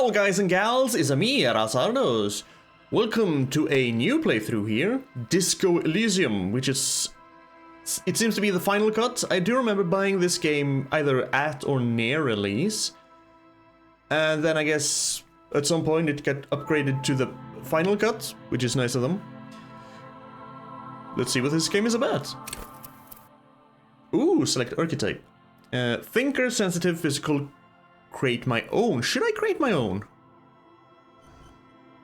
Hello guys and gals, it's me, Razardos. Welcome to a new playthrough here, Disco Elysium, which is... it seems to be the final cut. I do remember buying this game either at or near release. And then I guess at some point it got upgraded to the final cut, which is nice of them. Let's see what this game is about. Ooh, select archetype. Thinker, sensitive, physical, create my own. Should I create my own?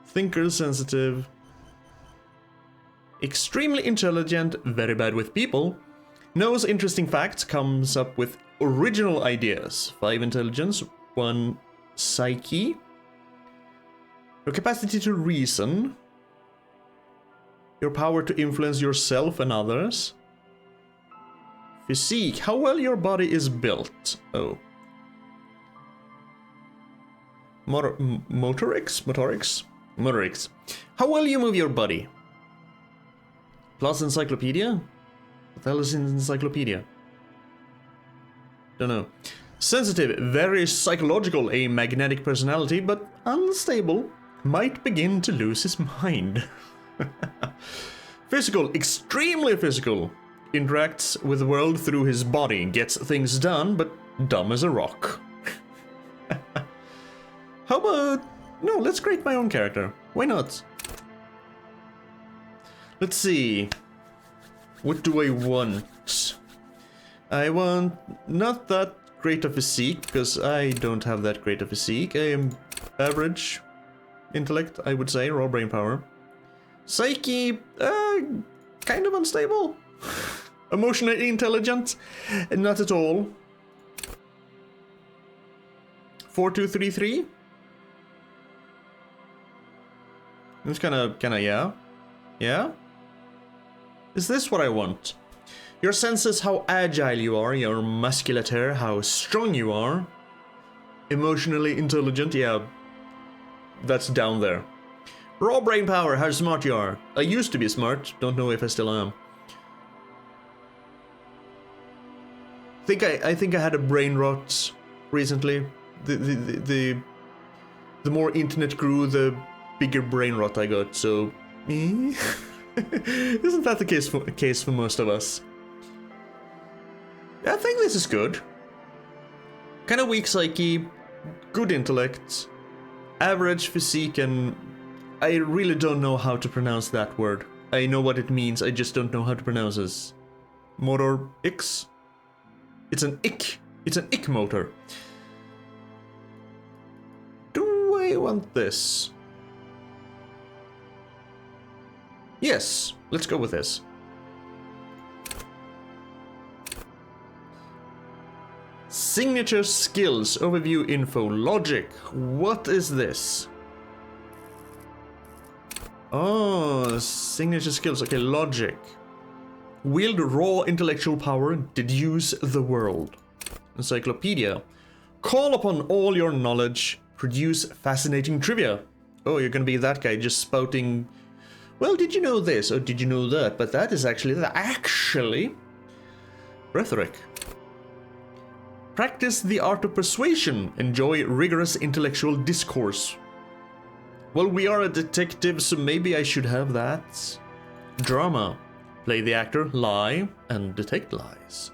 Thinker, sensitive, extremely intelligent, very bad with people, knows interesting facts, comes up with original ideas. 5 intelligence, 1 psyche, your capacity to reason, your power to influence yourself and others, physique, how well your body is built. Oh. Motorics. How well you move your body. Plus encyclopedia? What the hell is in encyclopedia? Don't know. Sensitive, very psychological, a magnetic personality, but unstable. Might begin to lose his mind. Physical, extremely physical. Interacts with the world through his body. Gets things done, but dumb as a rock. How about... no, let's create my own character. Why not? Let's see. What do I want? I want not that great a physique, because I don't have that great a physique. I am average intellect, I would say, raw brain power. Psyche, kind of unstable. Emotionally intelligent, not at all. 4233. It's kind of, yeah. Yeah? Is this what I want? Your senses, how agile you are, your musculature, how strong you are. Emotionally intelligent, yeah. That's down there. Raw brain power, how smart you are. I used to be smart, don't know if I still am. I think I had a brain rot recently. The more internet grew, the bigger brain rot I got, so... isn't that the case for most of us? I think this is good. Kind of weak psyche, good intellect, average physique, and I really don't know how to pronounce that word. I know what it means, I just don't know how to pronounce it. Motor X? It's an ick. It's an ick motor. Do I want this? Yes, let's go with this. Signature skills, overview info, logic. What is this? Oh, signature skills. Okay, logic. Wield raw intellectual power, deduce the world. Encyclopedia. Call upon all your knowledge, produce fascinating trivia. Oh, you're gonna be that guy just spouting... well, did you know this, or did you know that? But that is actually rhetoric. Practice the art of persuasion. Enjoy rigorous intellectual discourse. Well, we are a detective, so maybe I should have that. Drama. Play the actor, lie, and detect lies.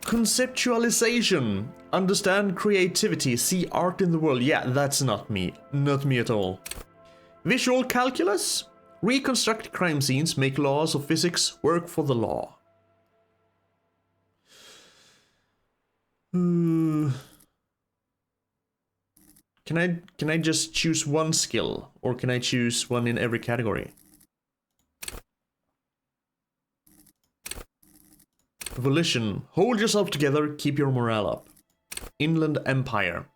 Conceptualization. Understand creativity, see art in the world. Yeah, that's not me. Not me at all. Visual calculus? Reconstruct crime scenes, make laws of physics, work for the law. Can I just choose one skill, or can I choose one in every category? Volition. Hold yourself together, keep your morale up. Inland Empire.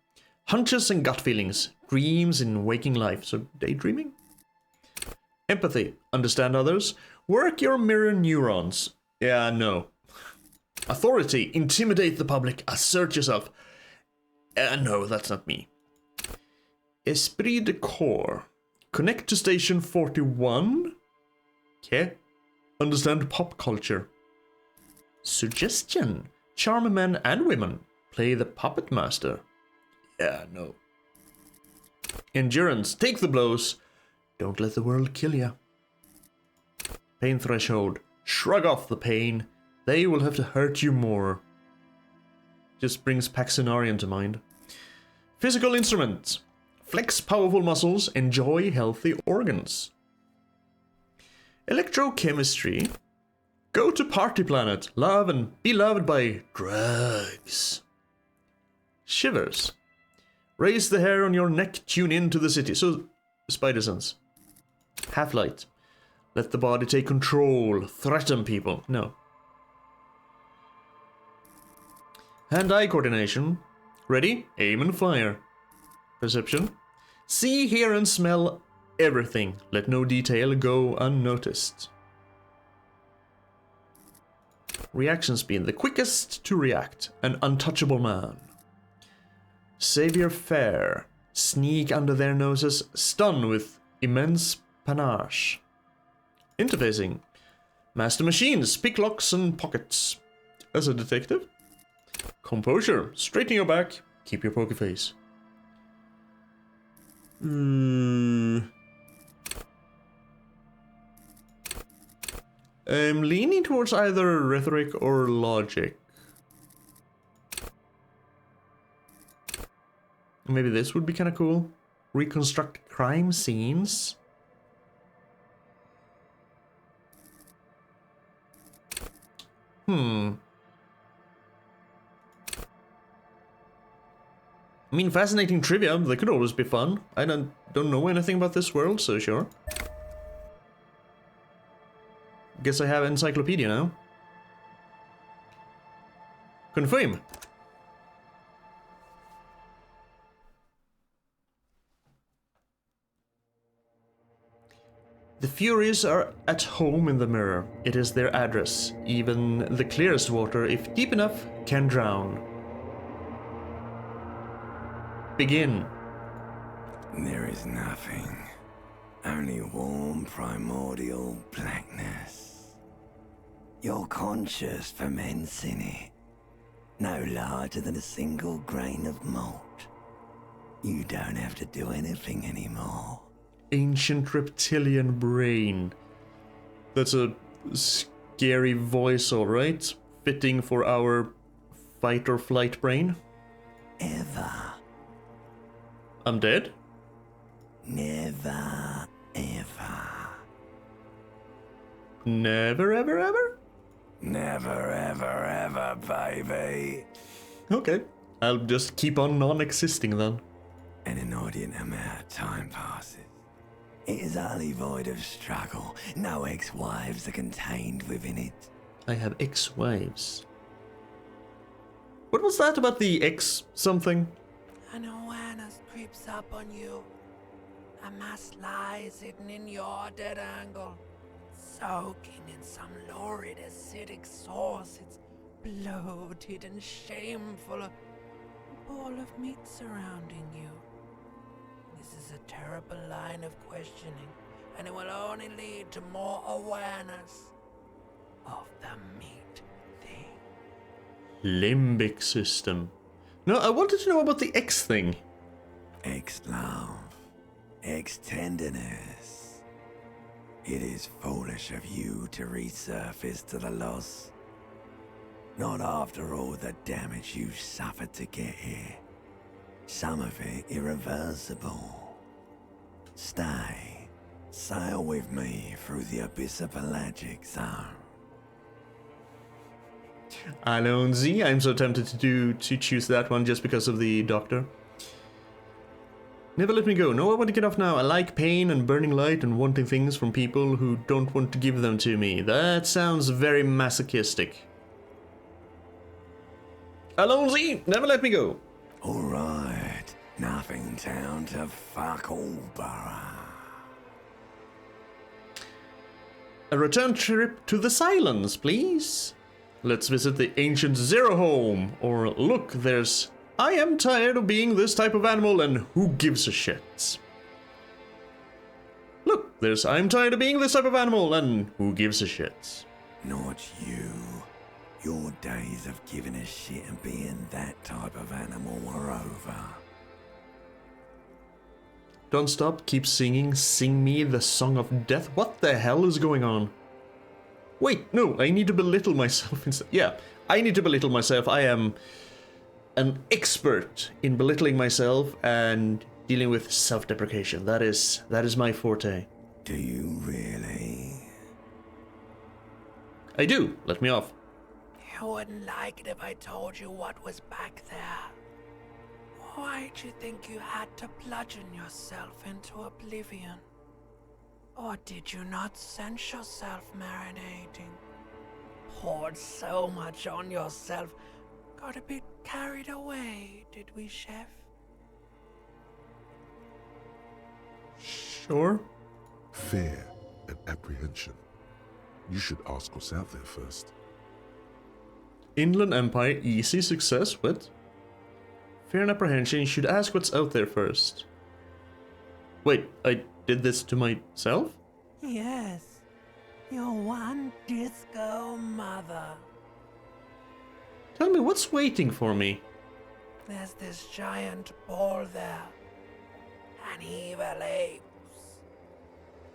Hunches and gut feelings. Dreams in waking life. So daydreaming? Empathy. Understand others. Work your mirror neurons. Yeah, no. Authority. Intimidate the public. Assert yourself. No, that's not me. Esprit de corps. Connect to station 41. Okay. Understand pop culture. Suggestion. Charm men and women. Play the puppet master. Yeah, no. Endurance, take the blows. Don't let the world kill you. Pain threshold, shrug off the pain. They will have to hurt you more. Just brings Paxenarian to mind. Physical instruments, flex powerful muscles, enjoy healthy organs. Electrochemistry, go to party planet, love and be loved by drugs. Shivers, raise the hair on your neck, tune in to the city. So, spider sense. Half-light, let the body take control, threaten people. No. Hand-eye coordination. Ready? Aim and fire. Perception. See, hear and smell everything. Let no detail go unnoticed. Reaction speed. The quickest to react. An untouchable man. Savior fair. Sneak under their noses. Stun with immense panache. Interfacing. Master machines. Pick locks and pockets. As a detective. Composure. Straighten your back. Keep your poker face. I'm leaning towards either rhetoric or logic. Maybe this would be kind of cool. Reconstruct crime scenes. I mean, fascinating trivia, they could always be fun. I don't know anything about this world, so sure. Guess I have Encyclopedia now. Confirm. The Furies are at home in the mirror. It is their address. Even the clearest water, if deep enough, can drown. Begin. There is nothing. Only warm primordial blackness. Your conscious ferments in it. No larger than a single grain of malt. You don't have to do anything anymore. Ancient reptilian brain. That's a scary voice, alright? Fitting for our fight or flight brain. Ever. I'm dead? Never, ever. Never, ever, ever? Never, ever, ever, baby. Okay. I'll just keep on non-existing then. An inordinate amount of time passes. It is utterly void of struggle. No ex-wives are contained within it. I have ex-wives. What was that about the ex something? An awareness creeps up on you. A mass lies hidden in your dead angle, soaking in some lurid acidic sauce. It's bloated and shameful, a ball of meat surrounding you. This is a terrible line of questioning, and it will only lead to more awareness of the meat thing. Limbic system. No, I wanted to know about the X thing. Ex-love. Ex-tenderness. It is foolish of you to resurface to the loss. Not after all the damage you suffered to get here. Some of it irreversible. Stay. Sail with me through the abyss of pelagic zone. Alonzi, I'm so tempted to choose that one just because of the doctor. Never let me go. No, I want to get off now. I like pain and burning light and wanting things from people who don't want to give them to me. That sounds very masochistic. Alonzi, never let me go. Alright. Nothing town to fuck all borough. A return trip to the Silence, please. Let's visit the ancient Zero home. Or look, there's I am tired of being this type of animal and who gives a shit. Look, there's I'm tired of being this type of animal and who gives a shit. Not you. Your days of giving a shit and being that type of animal are over. Don't stop, keep singing, sing me the song of death. What the hell is going on? Wait, no, I need to belittle myself instead. Yeah, I need to belittle myself. I am an expert in belittling myself and dealing with self-deprecation. That is my forte. Do you really? I do. Let me off. You wouldn't like it if I told you what was back there. Why'd you think you had to bludgeon yourself into oblivion? Or did you not sense yourself marinating? Poured so much on yourself, got a bit carried away, did we, Chef? Sure. Fear and apprehension. You should ask what's out there first. Inland Empire, easy success with fear and apprehension. You should ask what's out there first. Wait, I did this to myself? Yes, your one disco mother. Tell me, what's waiting for me? There's this giant ball there. An evil apes.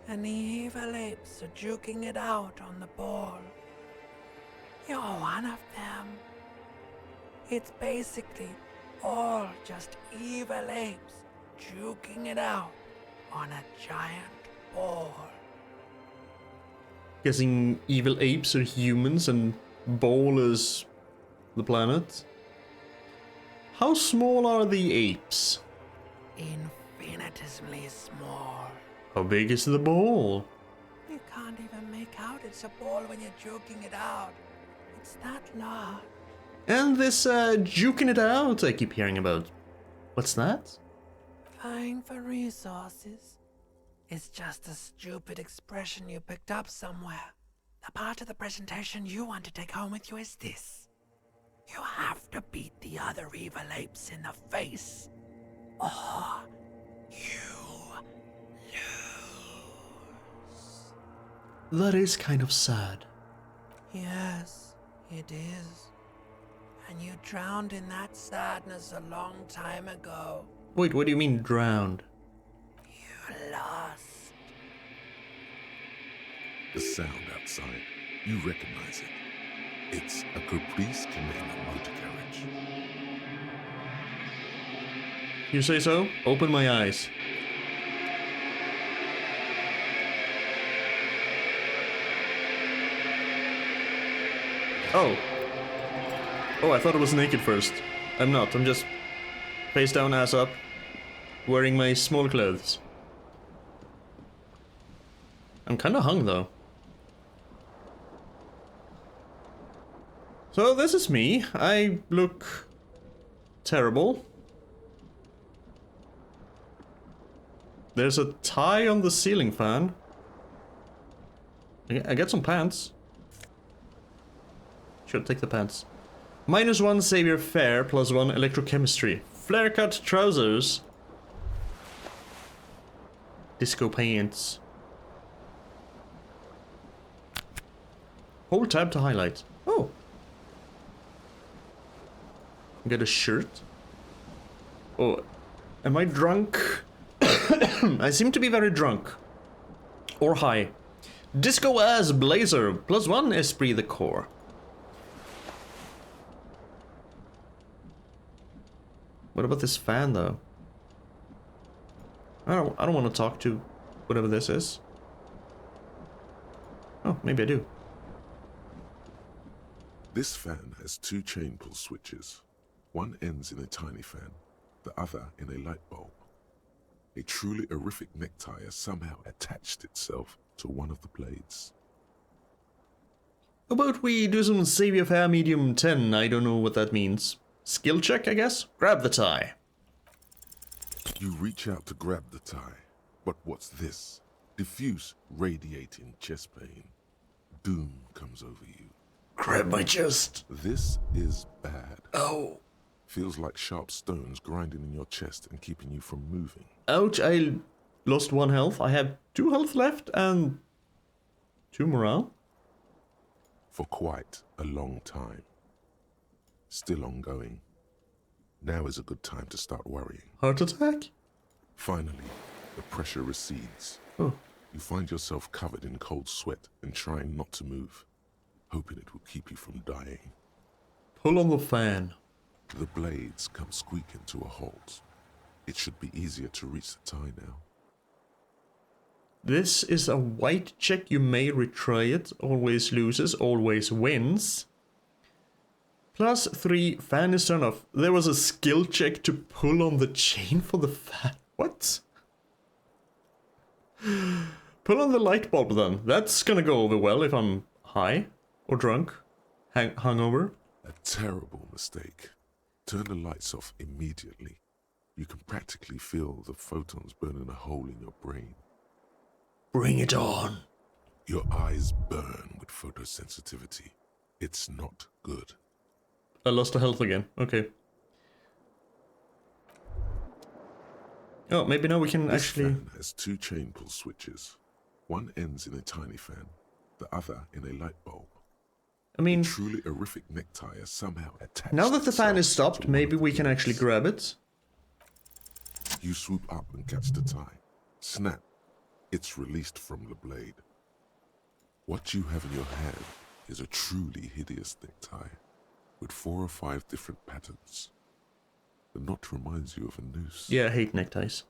And the evil apes are juking it out on the ball. You're one of them. It's basically all just evil apes juking it out on a giant ball. Guessing evil apes are humans and Ball is the planet. How small are the apes? Infinitesimally small. How big is the ball? You can't even make out it's a ball when you're joking it out. It's that large. And this juking it out I keep hearing about. What's that? Vying for resources. It's just a stupid expression you picked up somewhere. The part of the presentation you want to take home with you is this. You have to beat the other evil apes in the face, or you lose. That is kind of sad. Yes, it is. And you drowned in that sadness a long time ago. Wait, what do you mean drowned? You lost. The sound outside, you recognize it. It's a Caprice Commander motor carriage. You say so? Open my eyes. Oh. Oh, I thought it was naked first. I'm not. I'm just face down, ass up, wearing my small clothes. I'm kinda hung though. So this is me. I look terrible. There's a tie on the ceiling fan. I get some pants. Should take the pants. -1 savior fare, +1 electrochemistry. Flare cut trousers. Disco pants. Hold tab to highlight. Oh. Get a shirt. Oh, am I drunk? I seem to be very drunk. Or high. Disco as blazer, +1 esprit the core. What about this fan though? I don't want to talk to whatever this is. Oh, maybe I do. This fan has 2 chain pull switches. One ends in a tiny fan, the other in a light bulb. A truly horrific necktie has somehow attached itself to one of the blades. How about we do some savior fare medium 10? I don't know what that means. Skill check, I guess? Grab the tie. You reach out to grab the tie, but what's this? Diffuse, radiating chest pain. Doom comes over you. Grab my chest. This is bad. Oh. Feels like sharp stones grinding in your chest and keeping you from moving. Ouch, I lost 1 health. I have 2 health left and 2 morale. For quite a long time. Still ongoing. Now is a good time to start worrying. Heart attack? Finally, The pressure recedes. Oh. You find yourself covered in cold sweat and trying not to move, hoping it will keep you from dying. Pull on the fan. The blades come squeaking to a halt. It should be easier to reach the tie now. This is a white check. You may retry it. Always loses, always wins. +3, fan is turned off. There was a skill check to pull on the chain for the fan. What? Pull on the light bulb then. That's gonna go over well if I'm high or drunk, hungover. A terrible mistake. Turn the lights off immediately. You can practically feel the photons burning a hole in your brain. Bring it on. Your eyes burn with photosensitivity. It's not good. I lost the health again. Okay. Oh, maybe now we can This actually... fan has 2 chain pull switches. One ends in a tiny fan, the other in a light bulb. I mean, Truly horrific necktie is somehow attached. now that the fan is itself stopped, to one maybe of the we can actually blades. grab it. You swoop up and catch the tie. Snap. It's released from the blade. What you have in your hand is a truly hideous necktie with 4 or 5 different patterns. The knot reminds you of a noose. Yeah, I hate neckties.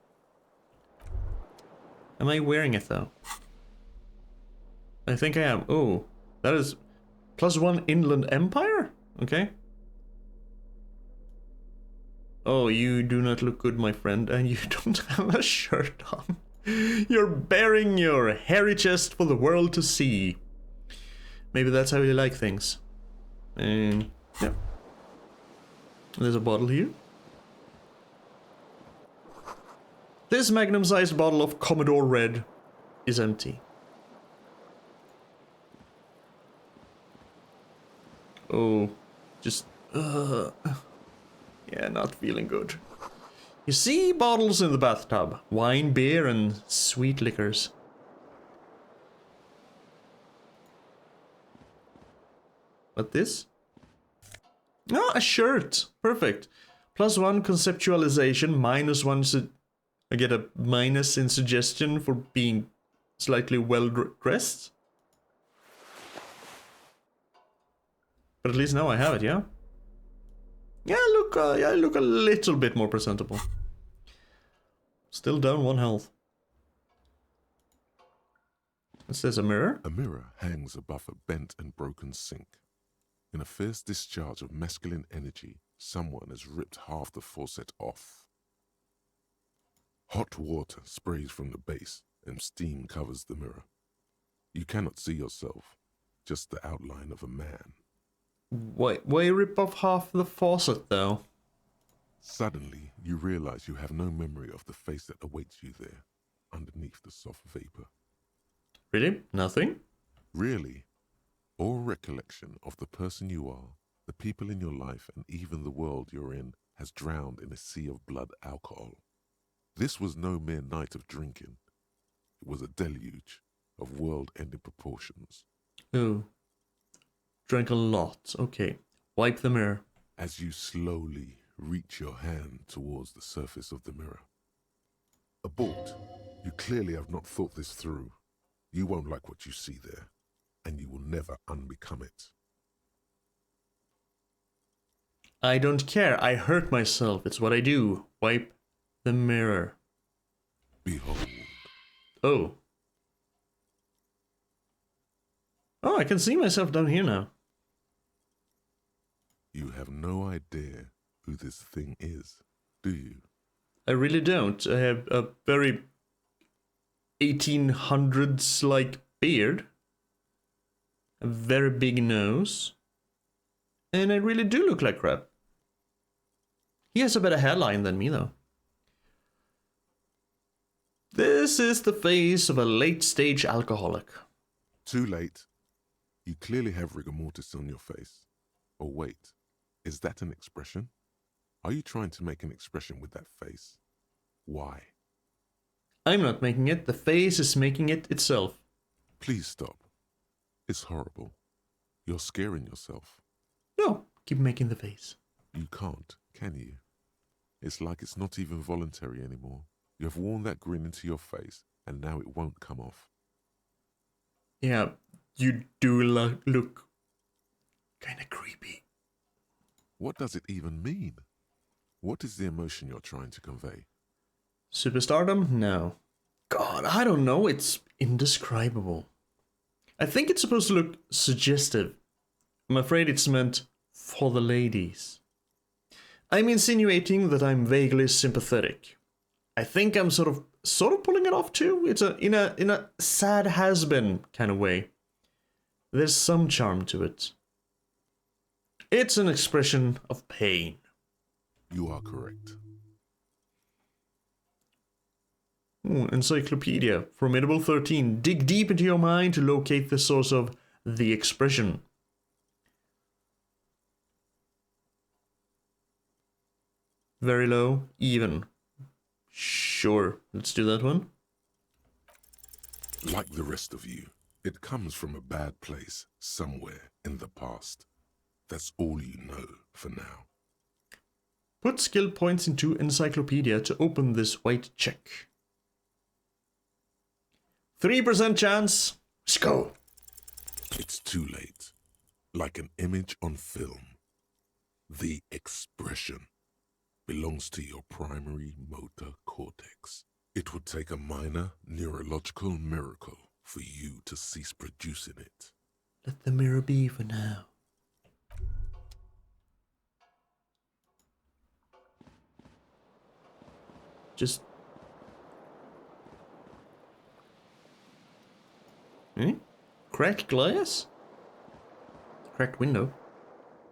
Am I wearing it though? I think I am. Oh, that is +1 Inland Empire? Okay. Oh, you do not look good, my friend, and you don't have a shirt on. You're baring your hairy chest for the world to see. Maybe that's how you like things. And yeah. There's a bottle here. This magnum-sized bottle of Commodore Red is empty. Oh, just yeah, not feeling good. You see bottles in the bathtub, wine, beer, and sweet liquors. What this? Oh, a shirt. Perfect. +1 conceptualization, -1 I get a minus in suggestion for being slightly well dressed. But at least now I have it, yeah? Yeah, I look a little bit more presentable. Still down 1 health. Is this a mirror? A mirror hangs above a bent and broken sink. In a fierce discharge of masculine energy, someone has ripped half the faucet off. Hot water sprays from the base and steam covers the mirror. You cannot see yourself, just the outline of a man. Why rip off half the faucet though? Suddenly, you realize you have no memory of the face that awaits you there, underneath the soft vapor. Really? Nothing? Really, all recollection of the person you are, the people in your life, and even the world you're in has drowned in a sea of blood alcohol. This was no mere night of drinking. It was a deluge of world-ending proportions. Oh. Drank a lot. Okay. Wipe the mirror. As you slowly reach your hand towards the surface of the mirror. Abort. You clearly have not thought this through. You won't like what you see there, and you will never unbecome it. I don't care. I hurt myself. It's what I do. Wipe the mirror. Behold. Oh. Oh, I can see myself down here now. You have no idea who this thing is, do you? I really don't. I have a very 1800s-like beard. A very big nose. And I really do look like crap. He has a better hairline than me, though. This is the face of a late-stage alcoholic. Too late. You clearly have rigor mortis on your face. Oh wait, is that an expression? Are you trying to make an expression with that face? Why? I'm not making it. The face is making it itself. Please stop. It's horrible. You're scaring yourself. No, keep making the face. You can't, can you? It's like it's not even voluntary anymore. You have worn that grin into your face, and now it won't come off. Yeah, you do look kind of creepy. What does it even mean? What is the emotion you're trying to convey? Superstardom? No. God, I don't know. It's indescribable. I think it's supposed to look suggestive. I'm afraid it's meant for the ladies. I'm insinuating that I'm vaguely sympathetic. I think I'm sort of pulling it off too. It's in a sad has-been kind of way. There's some charm to it. It's an expression of pain. You are correct. Encyclopedia, Formidable 13. Dig deep into your mind to locate the source of the expression. Very low, even. Sure, let's do that one. Like the rest of you, it comes from a bad place somewhere in the past. That's all you know for now. Put skill points into Encyclopedia to open this white check. 3% chance. Let's go. It's too late. Like an image on film. The expression belongs to your primary motor cortex. It would take a minor neurological miracle for you to cease producing it. Let the mirror be for now. Just... Cracked glass? Cracked window.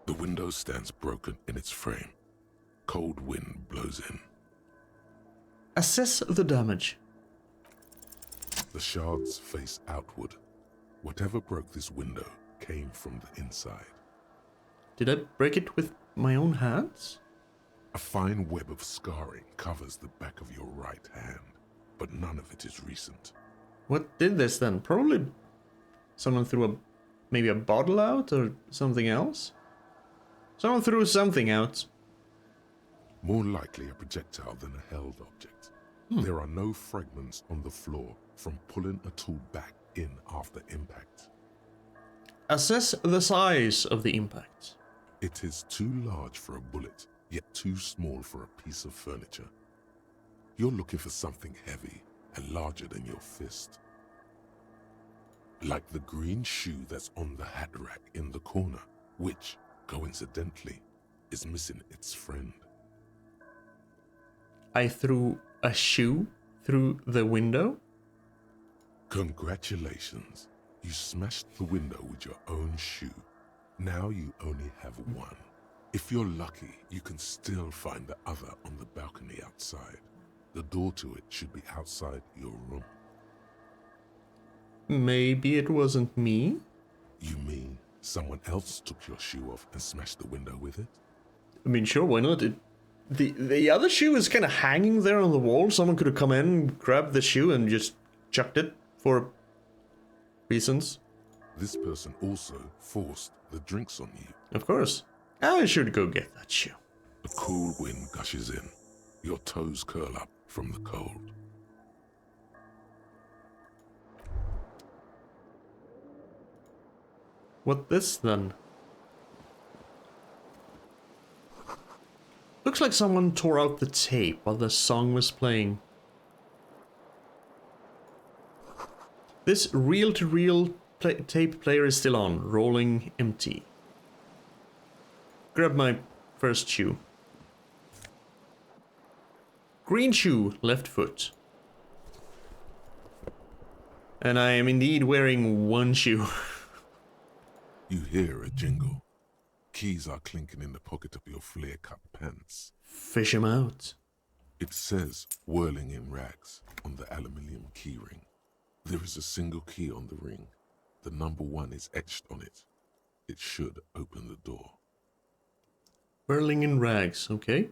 The window stands broken in its frame. Cold wind blows in. Assess the damage. The shards face outward. Whatever broke this window came from the inside. Did I break it with my own hands? A fine web of scarring covers the back of your right hand, but none of it is recent. What did this then? Probably someone threw maybe a bottle out or something else? Someone threw something out. More likely a projectile than a held object. There are no fragments on the floor from pulling a tool back in after impact. Assess the size of the impact. It is too large for a bullet, yet too small for a piece of furniture. You're looking for something heavy and larger than your fist. Like the green shoe that's on the hat rack in the corner, which, coincidentally, is missing its friend. I threw a shoe through the window? Congratulations. You smashed the window with your own shoe. Now you only have one. If you're lucky, you can still find the other on the balcony outside. The door to it should be outside your room. Maybe it wasn't me? You mean someone else took your shoe off and smashed the window with it? I mean, sure, why not? The other shoe is kind of hanging there on the wall. Someone could have come in, grabbed the shoe, and just chucked it for reasons. This person also forced the drinks on you. Of course. I should go get that shoe. A cool wind gushes in. Your toes curl up from the cold. What this then? Looks like someone tore out the tape while the song was playing. This reel-to-reel tape player is still on, rolling empty. Grab my first shoe. Green shoe, left foot. And I am indeed wearing one shoe. You hear a jingle. Keys are clinking in the pocket of your flare-cut pants. Fish him out. It says whirling in rags on the aluminium keyring. There is a single key on the ring. The number 1 is etched on it. It should open the door. Whirling in rags, okay.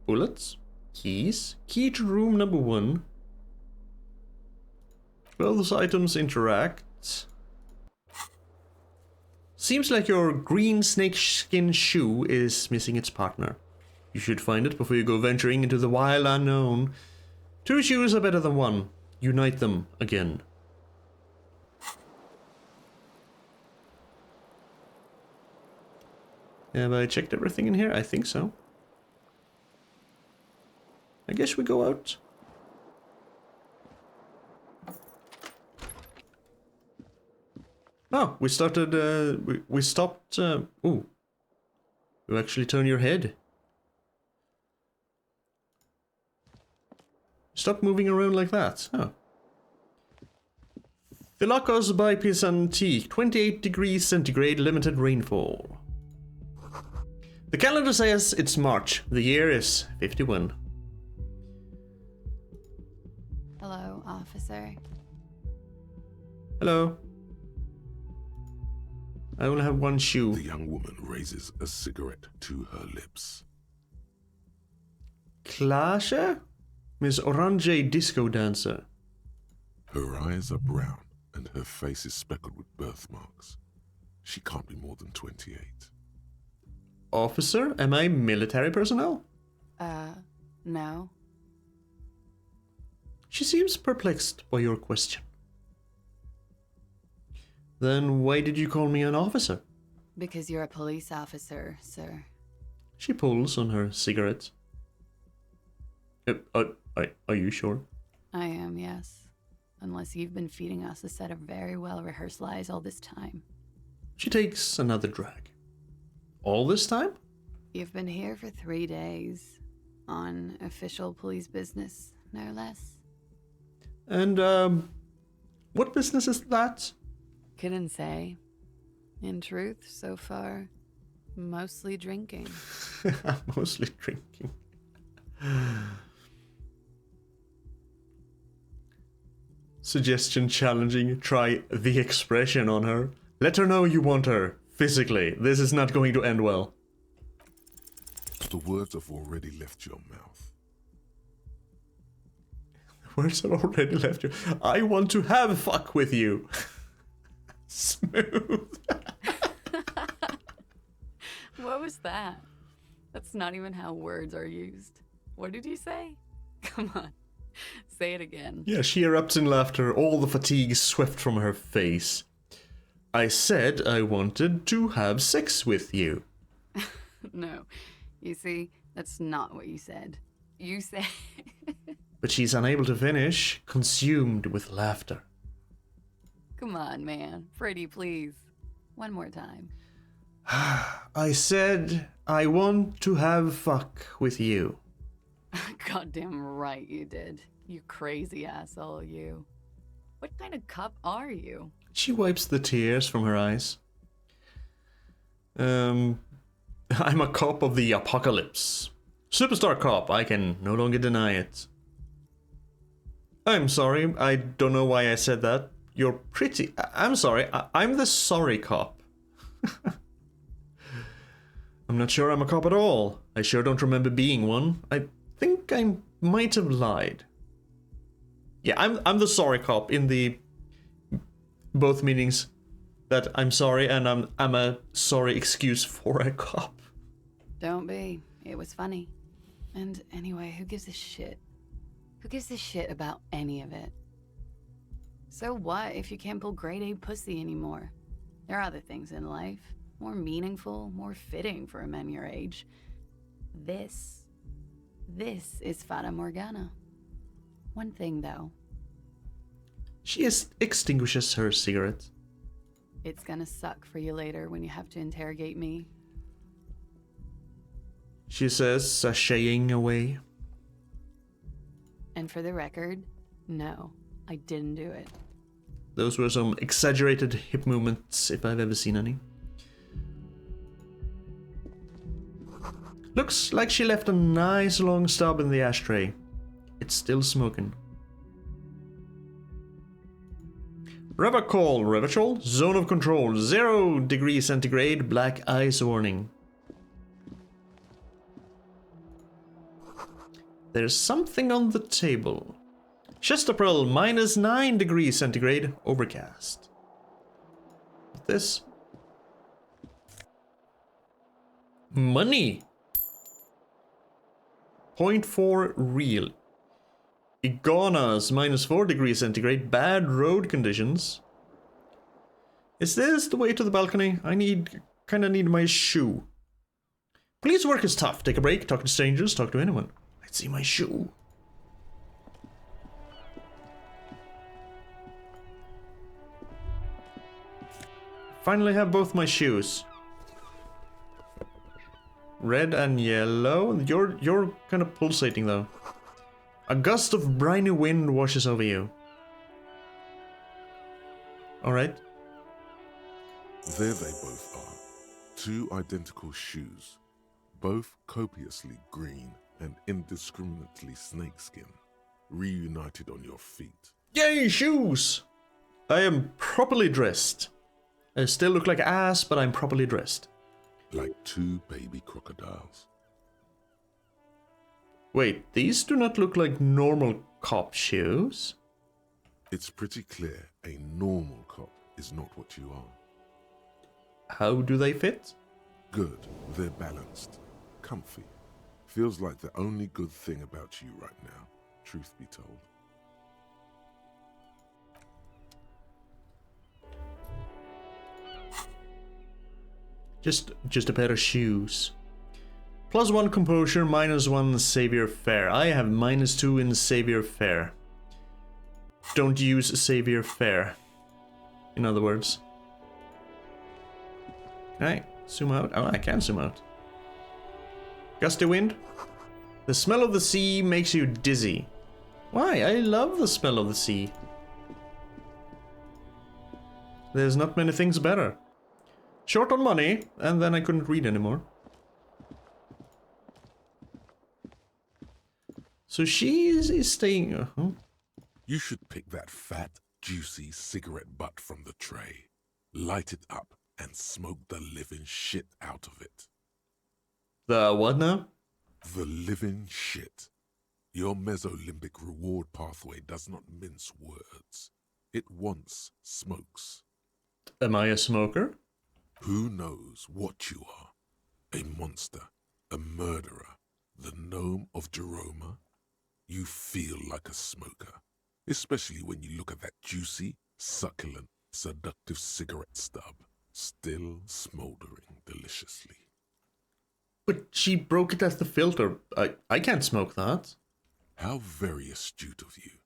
Bullets. Keys. Key to room number 1. Both items interact. Seems like your green snakeskin shoe is missing its partner. You should find it before you go venturing into the wild unknown. 2 shoes are better than 1. Unite them again. Have I checked everything in here? I think so. I guess we go out. Oh, we started, we stopped, ooh. You actually turn your head. Stop moving around like that. Oh. Philakos Bipes Antique, 28 degrees centigrade, limited rainfall. The calendar says it's March. The year is 51. Hello, officer. Hello. I only have 1 shoe. The young woman raises a cigarette to her lips. Klasha? Miss Orange Disco Dancer. Her eyes are brown and her face is speckled with birthmarks. She can't be more than 28. Officer, am I military personnel? No. She seems perplexed by your question. Then why did you call me an officer? Because you're a police officer, sir. She pulls on her cigarette. Are you sure? I am, yes. Unless you've been feeding us a set of very well-rehearsed lies all this time. She takes another drag. All this time? You've been here for 3 days. On official police business, no less. And, what business is that? Couldn't say. In truth, so far, mostly drinking. Mostly drinking. Suggestion challenging. Try the expression on her. Let her know you want her. Physically. This is not going to end well. The words have already left your mouth. Words have already left you. I want to have fuck with you. Smooth. What was that? That's not even how words are used. What did you say? Come on. Say it again. Yeah, she erupts in laughter, all the fatigue swept from her face. I said I wanted to have sex with you. No. You see, that's not what you said. You said... But she's unable to finish, consumed with laughter. Come on, man. Pretty, please. One more time. I said I want to have fuck with you. Goddamn right you did. You crazy asshole, you. What kind of cop are you? She wipes the tears from her eyes. I'm a cop of the apocalypse. Superstar cop, I can no longer deny it. I'm sorry, I don't know why I said that. You're pretty... I'm sorry, I'm the sorry cop. I'm not sure I'm a cop at all. I sure don't remember being one. I think I might have lied. Yeah, I'm the sorry cop in the... both meanings that I'm sorry and I'm a sorry excuse for a cop. Don't be. It was funny. And anyway, who gives a shit? Who gives a shit about any of it? So what if you can't pull grade A pussy anymore? There are other things in life. More meaningful, more fitting for a man your age. This is Fata Morgana. One thing, though. She extinguishes her cigarette. It's gonna suck for you later when you have to interrogate me. She says, sashaying away. And for the record, no, I didn't do it. Those were some exaggerated hip movements, if I've ever seen any. Looks like she left a nice long stub in the ashtray. It's still smoking. Revacol, Revachol, zone of control, 0 degrees centigrade, black ice warning. There's something on the table. Chesterpril, -9 degrees centigrade, overcast. This? Money. 0.4 real. Iguanas, -4 degrees centigrade. Bad road conditions. Is this the way to the balcony? I kinda need my shoe. Police work is tough. Take a break, talk to strangers, talk to anyone. Let's see my shoe. Finally have both my shoes. Red and yellow. You're kind of pulsating though. A gust of briny wind washes over you. Alright. There they both are. Two identical shoes. Both copiously green and indiscriminately snakeskin. Reunited on your feet. Yay, shoes! I am properly dressed. I still look like ass, but I'm properly dressed. Like two baby crocodiles. Wait, these do not look like normal cop shoes. It's pretty clear a normal cop is not what you are. How do they fit? Good, they're balanced. Comfy. Feels like the only good thing about you right now, truth be told. Just a pair of shoes. +1 composure, -1 savior fare. I have -2 in savior fare. Don't use savior fare. In other words. Can I zoom out? Oh, I can zoom out. Gusty wind. The smell of the sea makes you dizzy. Why? I love the smell of the sea. There's not many things better. Short on money, and then I couldn't read anymore. So she is staying... You should pick that fat, juicy cigarette butt from the tray, light it up, and smoke the living shit out of it. The what now? The living shit. Your mesolimbic reward pathway does not mince words. It wants smokes. Am I a smoker? Who knows what you are? A monster, a murderer, the gnome of Jeroma? You feel like a smoker, especially when you look at that juicy, succulent, seductive cigarette stub, still smoldering deliciously. But she broke it as the filter. I can't smoke that. How very astute of you.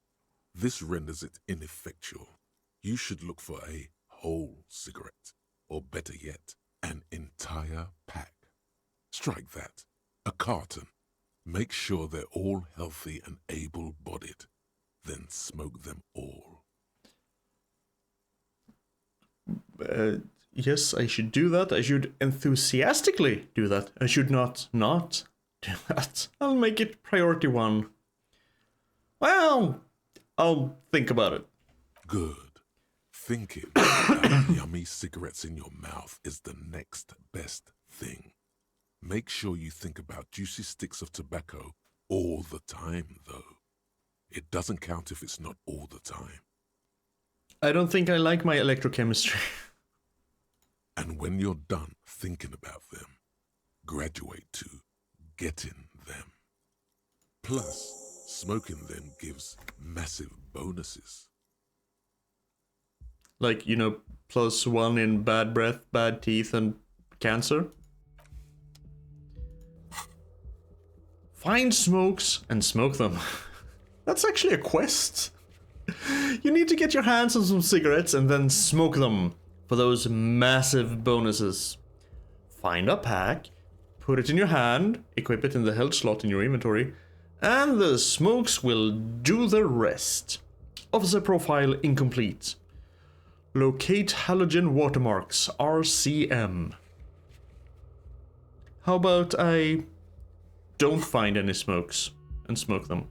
This renders it ineffectual. You should look for a whole cigarette, or better yet, an entire pack. Strike that. A carton. Make sure they're all healthy and able-bodied. Then smoke them all. Yes, I should do that. I should enthusiastically do that. I should not do that. I'll make it priority 1. Well, I'll think about it. Good. Thinking about yummy cigarettes in your mouth is the next best thing. Make sure you think about juicy sticks of tobacco all the time, though. It doesn't count if it's not all the time. I don't think I like my electrochemistry. And when you're done thinking about them, graduate to getting them. Plus, smoking them gives massive bonuses. Like, you know, +1 in bad breath, bad teeth, and cancer. Find smokes and smoke them. That's actually a quest. You need to get your hands on some cigarettes and then smoke them for those massive bonuses. Find a pack, put it in your hand, equip it in the held slot in your inventory, and the smokes will do the rest. Officer profile incomplete. Locate halogen watermarks, RCM. How about I don't find any smokes and smoke them?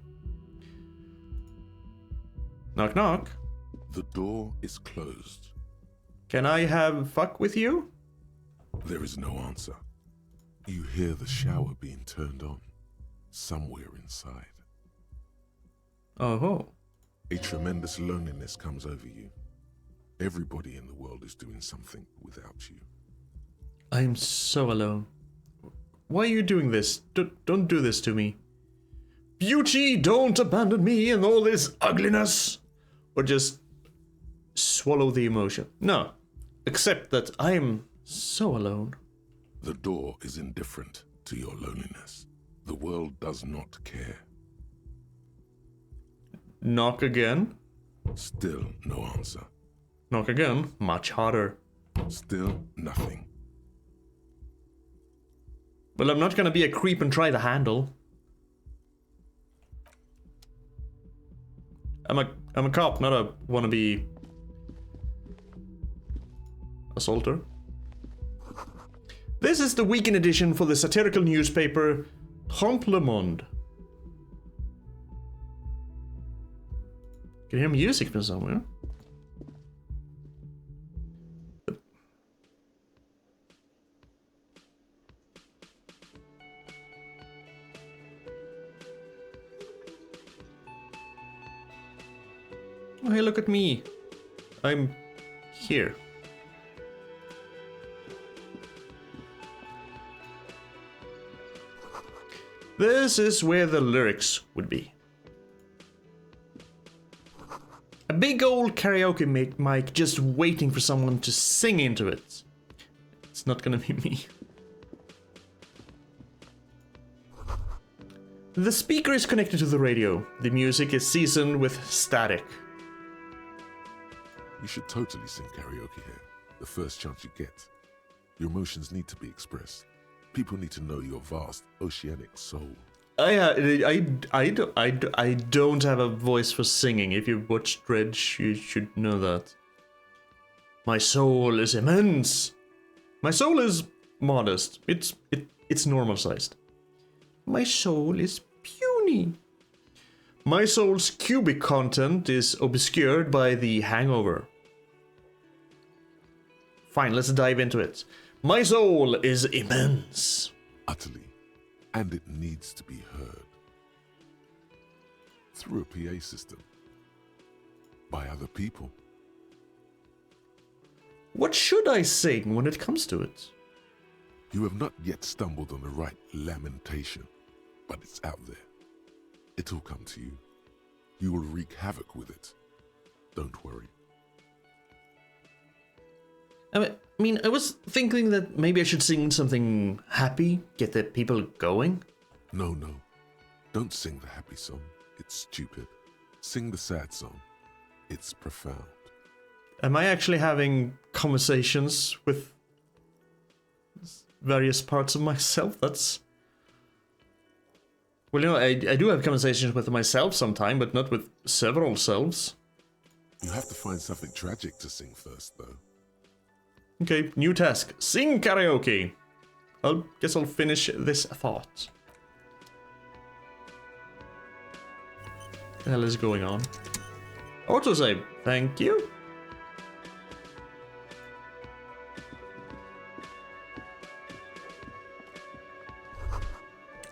Knock knock. The door is closed. Can I have fuck with you? There is no answer. You hear the shower being turned on, somewhere inside. Oh. A tremendous loneliness comes over you. Everybody in the world is doing something without you. I'm so alone. Why are you doing this? Don't do this to me. Beauty, don't abandon me in all this ugliness. Or just swallow the emotion. No. Accept that I am so alone. The door is indifferent to your loneliness. The world does not care. Knock again. Still no answer. Knock again. Much harder. Still nothing. Well, I'm not gonna be a creep and try the handle. I'm a cop, not a wannabe assaulter. This is the weekend edition for the satirical newspaper Trompe le Monde. Can you hear music from somewhere? Oh, hey, look at me. I'm here. This is where the lyrics would be. A big old karaoke mic just waiting for someone to sing into it. It's not gonna be me. The speaker is connected to the radio. The music is seasoned with static. You should totally sing karaoke here, the first chance you get. Your emotions need to be expressed. People need to know your vast, oceanic soul. I don't have a voice for singing. If you watch Dredge, you should know that. My soul is immense. My soul is modest. It's normal sized. My soul is puny. My soul's cubic content is obscured by the hangover. Fine, let's dive into it. My soul is immense. Utterly. And it needs to be heard. Through a PA system. By other people. What should I sing when it comes to it? You have not yet stumbled on the right lamentation, but it's out there. It'll come to you. You will wreak havoc with it. Don't worry. I mean, I was thinking that maybe I should sing something happy, get the people going. No. Don't sing the happy song. It's stupid. Sing the sad song. It's profound. Am I actually having conversations with various parts of myself? That's... Well, you know, I do have conversations with myself sometime, but not with several selves. You have to find something tragic to sing first, though. Okay, new task. Sing karaoke. Guess I'll finish this thought. What the hell is going on? Autosave. Thank you.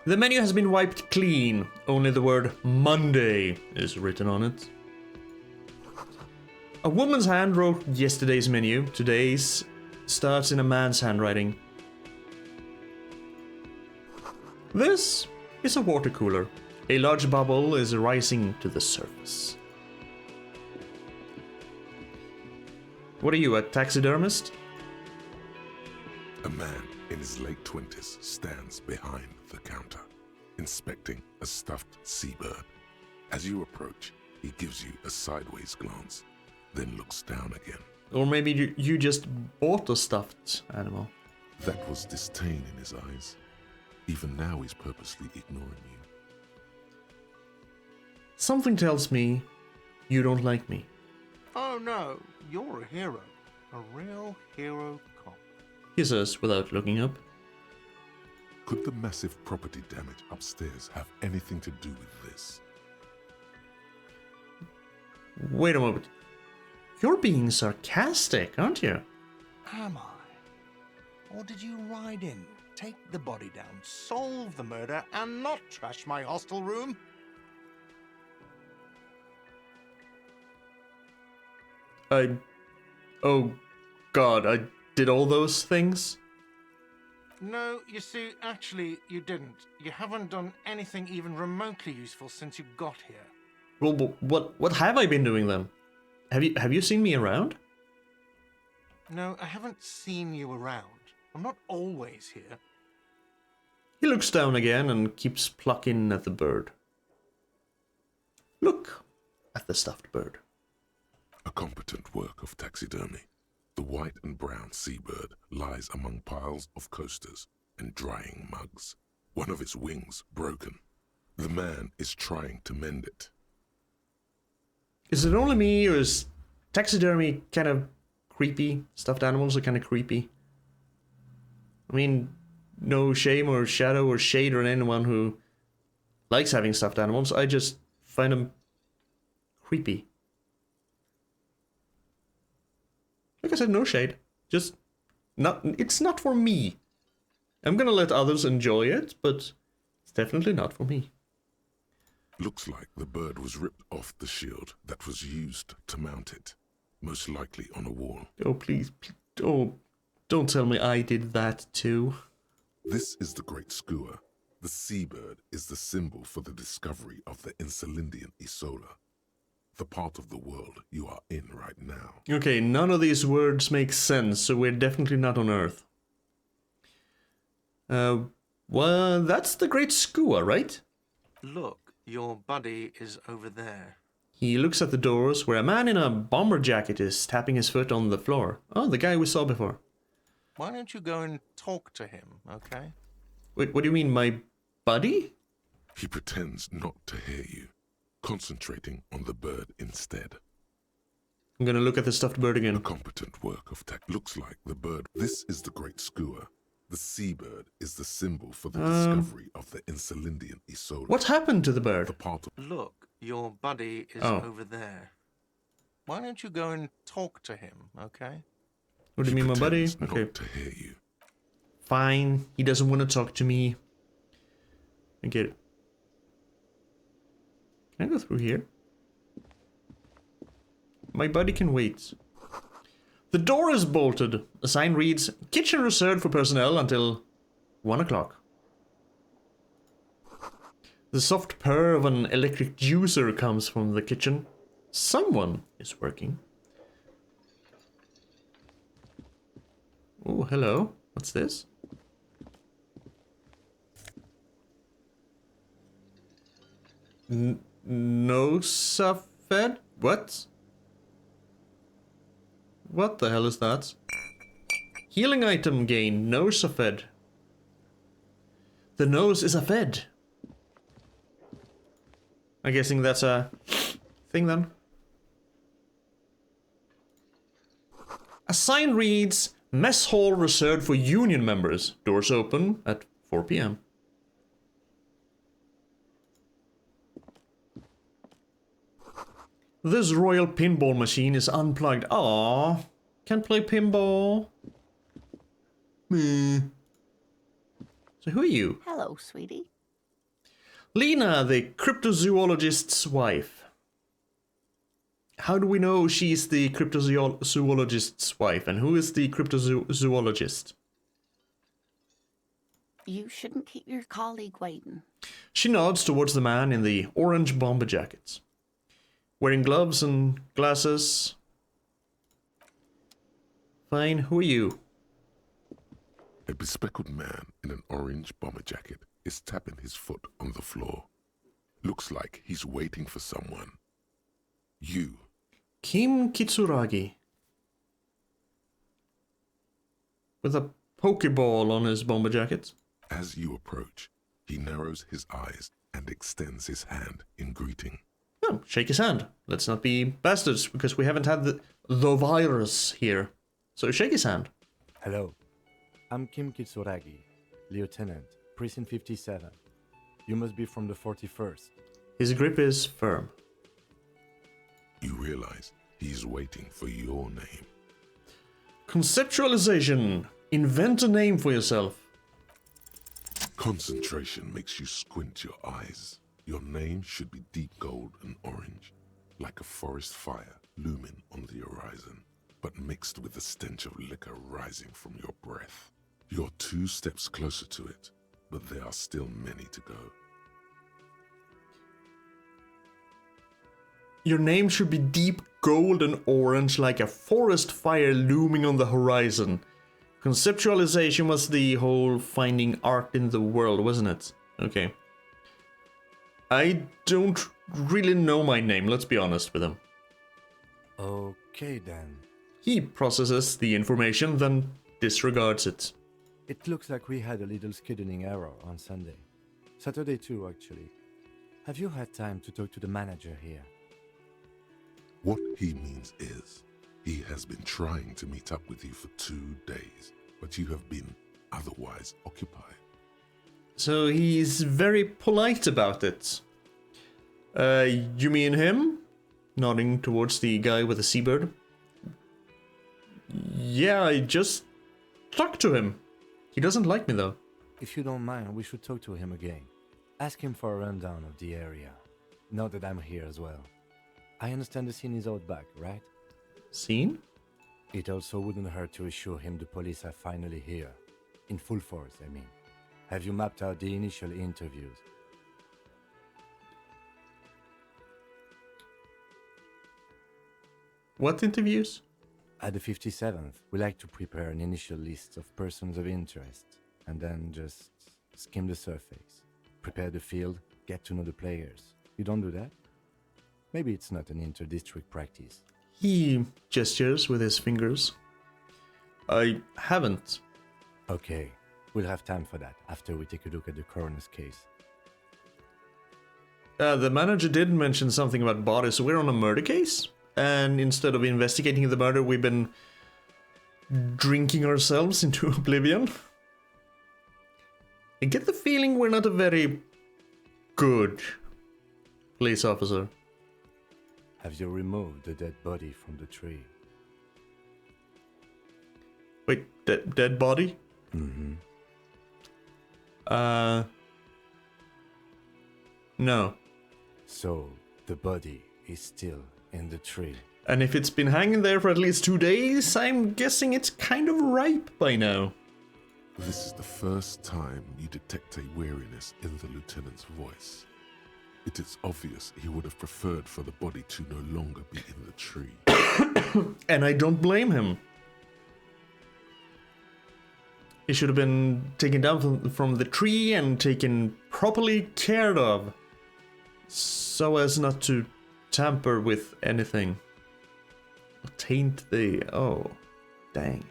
The menu has been wiped clean. Only the word Monday is written on it. A woman's hand wrote yesterday's menu. Today's starts in a man's handwriting. This is a water cooler. A large bubble is rising to the surface. What are you, a taxidermist? A man in his late 20s stands behind the counter, inspecting a stuffed seabird. As you approach, he gives you a sideways glance, then looks down again. Or maybe you just bought a stuffed animal. That was disdain in his eyes. Even now he's purposely ignoring you. Something tells me you don't like me. Oh no, you're a hero. A real hero cop. He says without looking up. Could the massive property damage upstairs have anything to do with this? Wait a moment. You're being sarcastic, aren't you? Am I? Or did you ride in, take the body down, solve the murder, and not trash my hostel room? Oh God, I did all those things? No, you see, actually, you didn't. You haven't done anything even remotely useful since you got here. Well, what have I been doing then? Have you seen me around? No, I haven't seen you around. I'm not always here. He looks down again and keeps plucking at the bird. Look at the stuffed bird. A competent work of taxidermy. The white and brown seabird lies among piles of coasters and drying mugs. One of its wings broken. The man is trying to mend it. Is it only me, or is taxidermy kind of creepy? Stuffed animals are kind of creepy. I mean, no shame or shadow or shade on anyone who likes having stuffed animals. I just find them creepy. Like I said, no shade. Just not. It's not for me. I'm gonna let others enjoy it, but it's definitely not for me. Looks like the bird was ripped off the shield that was used to mount it, most likely on a wall. Oh, please. Oh, don't tell me I did that too. This is the great skua. The seabird is the symbol for the discovery of the Encyclopedic Isola, the part of the world you are in right now. Okay, none of these words make sense, so we're definitely not on Earth. Well, that's the great skua, right? Look, your buddy is over there. He looks at the doors where a man in a bomber jacket is tapping his foot on the floor. Oh, the guy we saw before. Why don't you go and talk to him, okay? Wait, what do you mean, my buddy? He pretends not to hear you, concentrating on the bird instead. I'm gonna look at the stuffed bird A again. competent work of tech looks like the bird. This is the great skua. The seabird is the symbol for the discovery of the Encyclopedic Isola. What happened to the bird? The part of Look, your buddy is Oh. over there. Why don't you go and talk to him, okay? What do you He mean, my buddy? pretends Okay, not to hear you. fine. He doesn't want to talk to me. I get it. Can I go through here? My buddy can wait. The door is bolted. A sign reads, "Kitchen reserved for personnel until 1 o'clock." The soft purr of an electric juicer comes from the kitchen. Someone is working. Oh, hello. What's this? No Safed? What? What the hell is that? Healing item gain, no Safed. The nose is a fed. I'm guessing that's a thing then. A sign reads, "Mess hall reserved for union members. Doors open at 4 p.m. This royal pinball machine is unplugged. Aww, can't play pinball. Meh. So who are you? Hello, sweetie. Lena, the cryptozoologist's wife. How do we know she's the cryptozoologist's wife? And who is the cryptozoologist? You shouldn't keep your colleague waiting. She nods towards the man in the orange bomber jackets. Wearing gloves and glasses. Fine, who are you? A bespectacled man in an orange bomber jacket is tapping his foot on the floor. Looks like he's waiting for someone. You. Kim Kitsuragi. With a pokeball on his bomber jacket. As you approach, he narrows his eyes and extends his hand in greeting. Oh, shake his hand. Let's not be bastards, because we haven't had the virus here. So shake his hand. Hello, I'm Kim Kitsuragi, Lieutenant, Precinct 57. You must be from the 41st. His grip is firm. You realize he's waiting for your name. Conceptualization. Invent a name for yourself. Concentration makes you squint your eyes. Your name should be deep gold and orange, like a forest fire looming on the horizon, but mixed with the stench of liquor rising from your breath. You're 2 steps closer to it, but there are still many to go. Your name should be deep gold and orange like a forest fire looming on the horizon. Conceptualization was the whole finding art in the world, wasn't it? Okay. I don't really know my name, let's be honest with him. Okay then. He processes the information, then disregards it. It looks like we had a little scheduling error on Sunday. Saturday too, actually. Have you had time to talk to the manager here? What he means is, he has been trying to meet up with you for 2 days, but you have been otherwise occupied. So he's very polite about it. You mean him? Nodding towards the guy with the seabird. Yeah, I just talked to him. He doesn't like me though. If you don't mind, we should talk to him again. Ask him for a rundown of the area. Now that I'm here as well. I understand the scene is out back, right? Scene? It also wouldn't hurt to assure him the police are finally here. In full force, I mean. Have you mapped out the initial interviews? What interviews? At the 57th, we like to prepare an initial list of persons of interest, and then just skim the surface. Prepare the field, get to know the players. You don't do that? Maybe it's not an inter-district practice. He gestures with his fingers. I haven't. Okay, we'll have time for that after we take a look at the coroner's case. The manager did mention something about bodies, so we're on a murder case? And instead of investigating the murder, we've been drinking ourselves into oblivion? I get the feeling we're not a very good police officer. Have you removed the dead body from the tree? Wait, dead body? Mm-hmm. No. So, the body is still in the tree. And if it's been hanging there for at least 2 days, I'm guessing it's kind of ripe by now. This is the first time you detect a weariness in the lieutenant's voice. It is obvious he would have preferred for the body to no longer be in the tree. And I don't blame him. It should have been taken down from the tree and taken properly care of, so as not to tamper with anything. Taint the... oh, dang.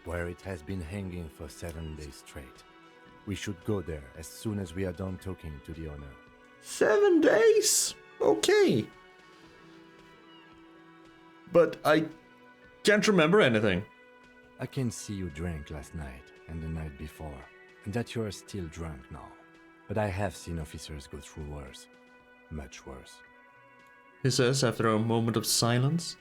Where it has been hanging for 7 days straight. We should go there as soon as we are done talking to the owner. 7 days? Okay. But I can't remember anything. I can see you drank last night and the night before, and that you are still drunk now. But I have seen officers go through worse. Much worse. He says after a moment of silence.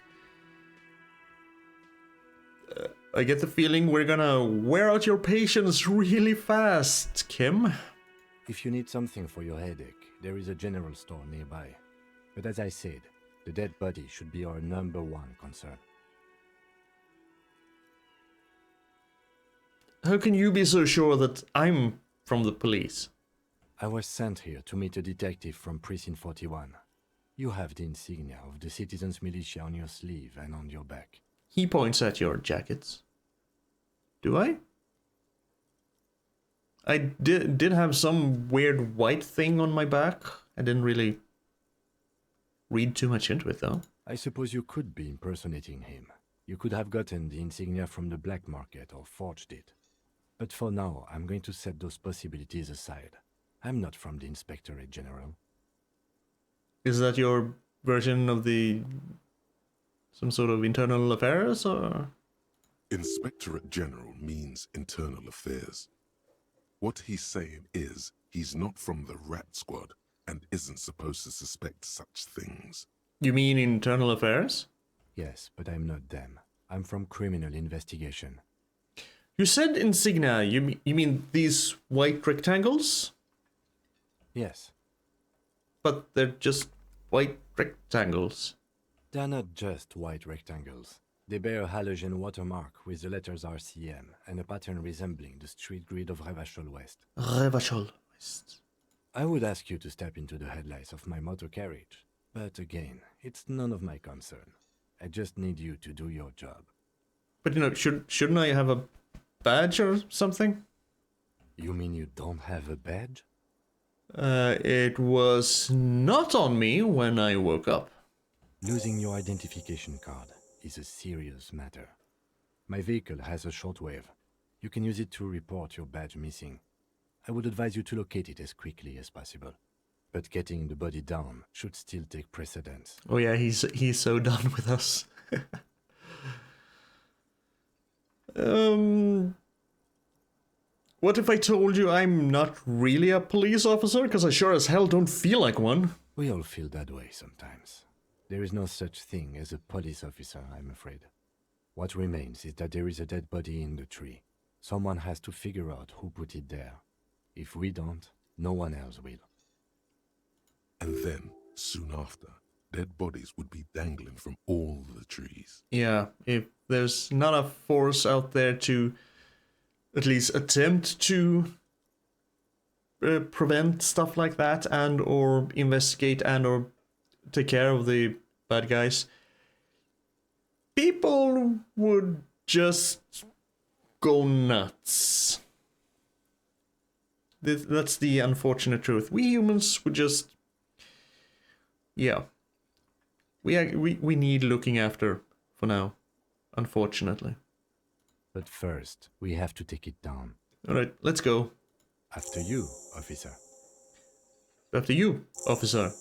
I get the feeling we're gonna wear out your patience really fast, Kim. If you need something for your headache, there is a general store nearby. But as I said, the dead body should be our #1 concern. How can you be so sure that I'm from the police? I was sent here to meet a detective from Precinct 41. You have the insignia of the Citizens Militia on your sleeve and on your back. He points at your jackets. Do I? I did have some weird white thing on my back. I didn't really read too much into it though. I suppose you could be impersonating him. You could have gotten the insignia from the black market or forged it. But for now, I'm going to set those possibilities aside. I'm not from the Inspectorate General. Is that your version of some sort of internal affairs, or? Inspectorate General means internal affairs. What he's saying is he's not from the Rat Squad and isn't supposed to suspect such things. You mean internal affairs? Yes, but I'm not them. I'm from criminal investigation. You said insignia. You mean these white rectangles? Yes. But they're just white rectangles. They're not just white rectangles. They bear a halogen watermark with the letters RCM and a pattern resembling the street grid of Revachol West. Revachol West. I would ask you to step into the headlights of my motor carriage, but again, it's none of my concern. I just need you to do your job. But you know, shouldn't I have a badge or something? You mean you don't have a badge? It was not on me when I woke up. Losing your identification card is a serious matter. My vehicle has a shortwave. You can use it to report your badge missing. I would advise you to locate it as quickly as possible. But getting the body down should still take precedence. Oh yeah, he's so done with us. What if I told you I'm not really a police officer? Because I sure as hell don't feel like one. We all feel that way sometimes. There is no such thing as a police officer, I'm afraid. What remains is that there is a dead body in the tree. Someone has to figure out who put it there. If we don't, no one else will. And then, soon after, dead bodies would be dangling from all the trees. Yeah, if there's not a force out there to at least attempt to prevent stuff like that and or investigate and or take care of the bad guys, people would just go nuts. That's the unfortunate truth. We humans would just... Yeah. We need looking after for now, unfortunately. But first, we have to take it down. Alright, let's go. After you, officer. After you, officer.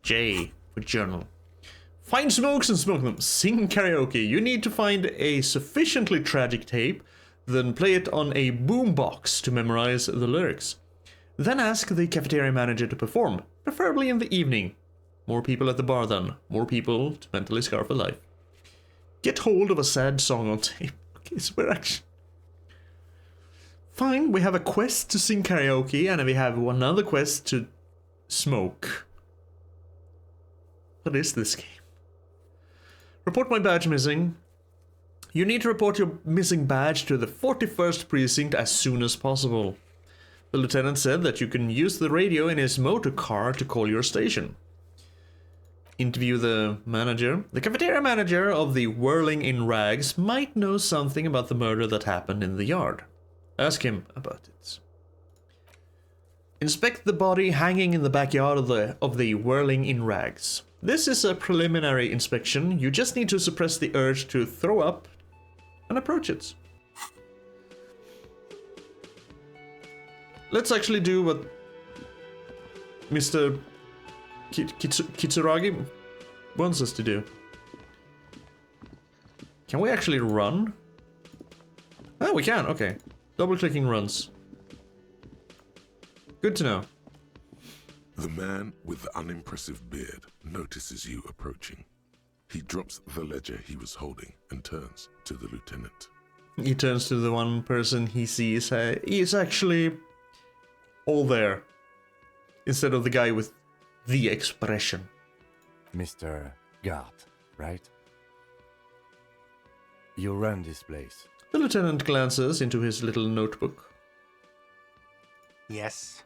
J for journal. Find smokes and smoke them. Sing karaoke. You need to find a sufficiently tragic tape, then play it on a boombox to memorize the lyrics. Then ask the cafeteria manager to perform, preferably in the evening. More people at the bar then. More people to mentally scar for life. Get hold of a sad song on tape. Okay, so we're actually... Fine, we have a quest to sing karaoke, and we have another quest to smoke. What is this game? Report my badge missing. You need to report your missing badge to the 41st precinct as soon as possible. The lieutenant said that you can use the radio in his motor car to call your station. Interview the manager. The cafeteria manager of the Whirling in Rags might know something about the murder that happened in the yard. Ask him about it. Inspect the body hanging in the backyard of the Whirling in Rags. This is a preliminary inspection. You just need to suppress the urge to throw up and approach it. Let's actually do what Mr. Kitsuragi wants us to do. Can we actually run? Oh, we can, okay. Double-clicking runs. Good to know. The man with the unimpressive beard notices you approaching. He drops the ledger he was holding and turns to the lieutenant. He turns to the one person he sees. He's actually all there. Instead of the guy with the expression. Mr. Gart, right? You run this place. The lieutenant glances into his little notebook. Yes.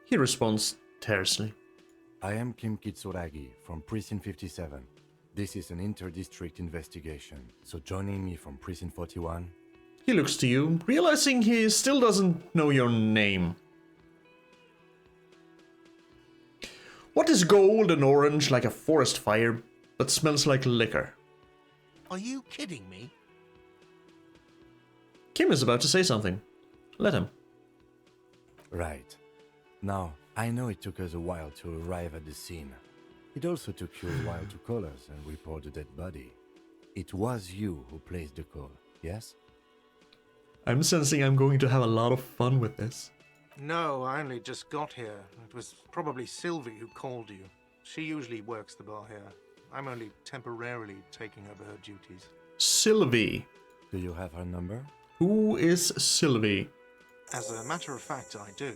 He responds tersely. I am Kim Kitsuragi from Precinct 57. This is an inter-district investigation, so joining me from Precinct 41... He looks to you, realizing he still doesn't know your name. What is gold and orange like a forest fire, but smells like liquor? Are you kidding me? Kim is about to say something. Let him. Right. Now, I know it took us a while to arrive at the scene. It also took you a while to call us and report the dead body. It was you who placed the call, yes? I'm sensing I'm going to have a lot of fun with this. No, I only just got here. It was probably Sylvie who called you. She usually works the bar here. I'm only temporarily taking over her duties. Sylvie. Do you have her number? Who is Sylvie? As a matter of fact, I do.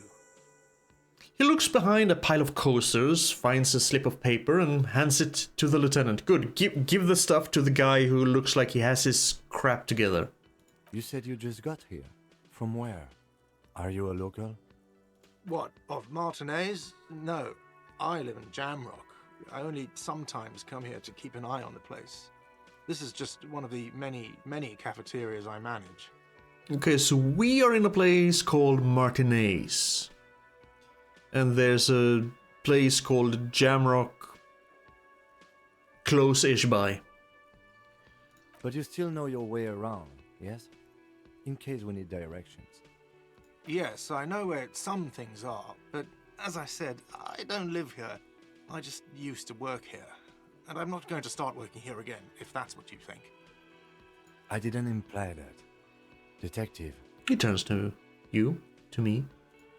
He looks behind a pile of coasters, finds a slip of paper, and hands it to the lieutenant. Good, give the stuff to the guy who looks like he has his crap together. You said you just got here. From where? Are you a local? What, of Martinez? No, I live in Jamrock. I only sometimes come here to keep an eye on the place. This is just one of the many cafeterias I manage. Okay, so we are in a place called Martinez. And there's a place called Jamrock close-ish by. But you still know your way around, yes? In case we need directions. Yes, I know where some things are, but as I said, I don't live here. I just used to work here. And I'm not going to start working here again, if that's what you think. I didn't imply that. Detective. He turns to you, to me.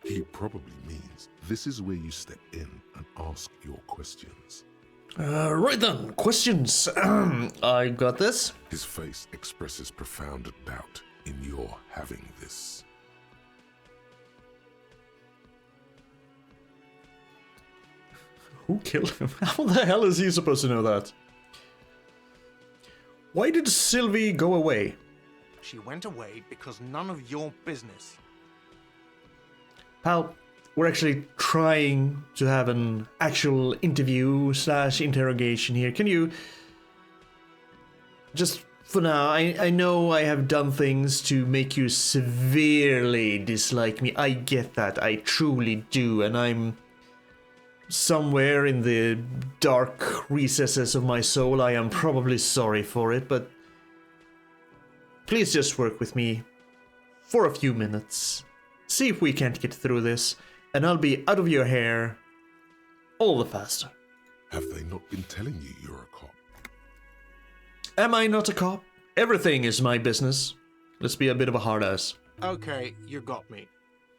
He probably means this is where you step in and ask your questions. Right then, questions. I got this. His face expresses profound doubt in your having this. Who killed him? How the hell is he supposed to know that? Why did Sylvie go away? She went away because none of your business. Pal, we're actually trying to have an actual interview / interrogation here. Can you... Just for now, I know I have done things to make you severely dislike me. I get that. I truly do. And I'm... somewhere in the dark recesses of my soul, I am probably sorry for it, but please just work with me for a few minutes. See if we can't get through this, and I'll be out of your hair all the faster. Have they not been telling you you're a cop? Am I not a cop? Everything is my business. Let's be a bit of a hard ass. Okay, you got me.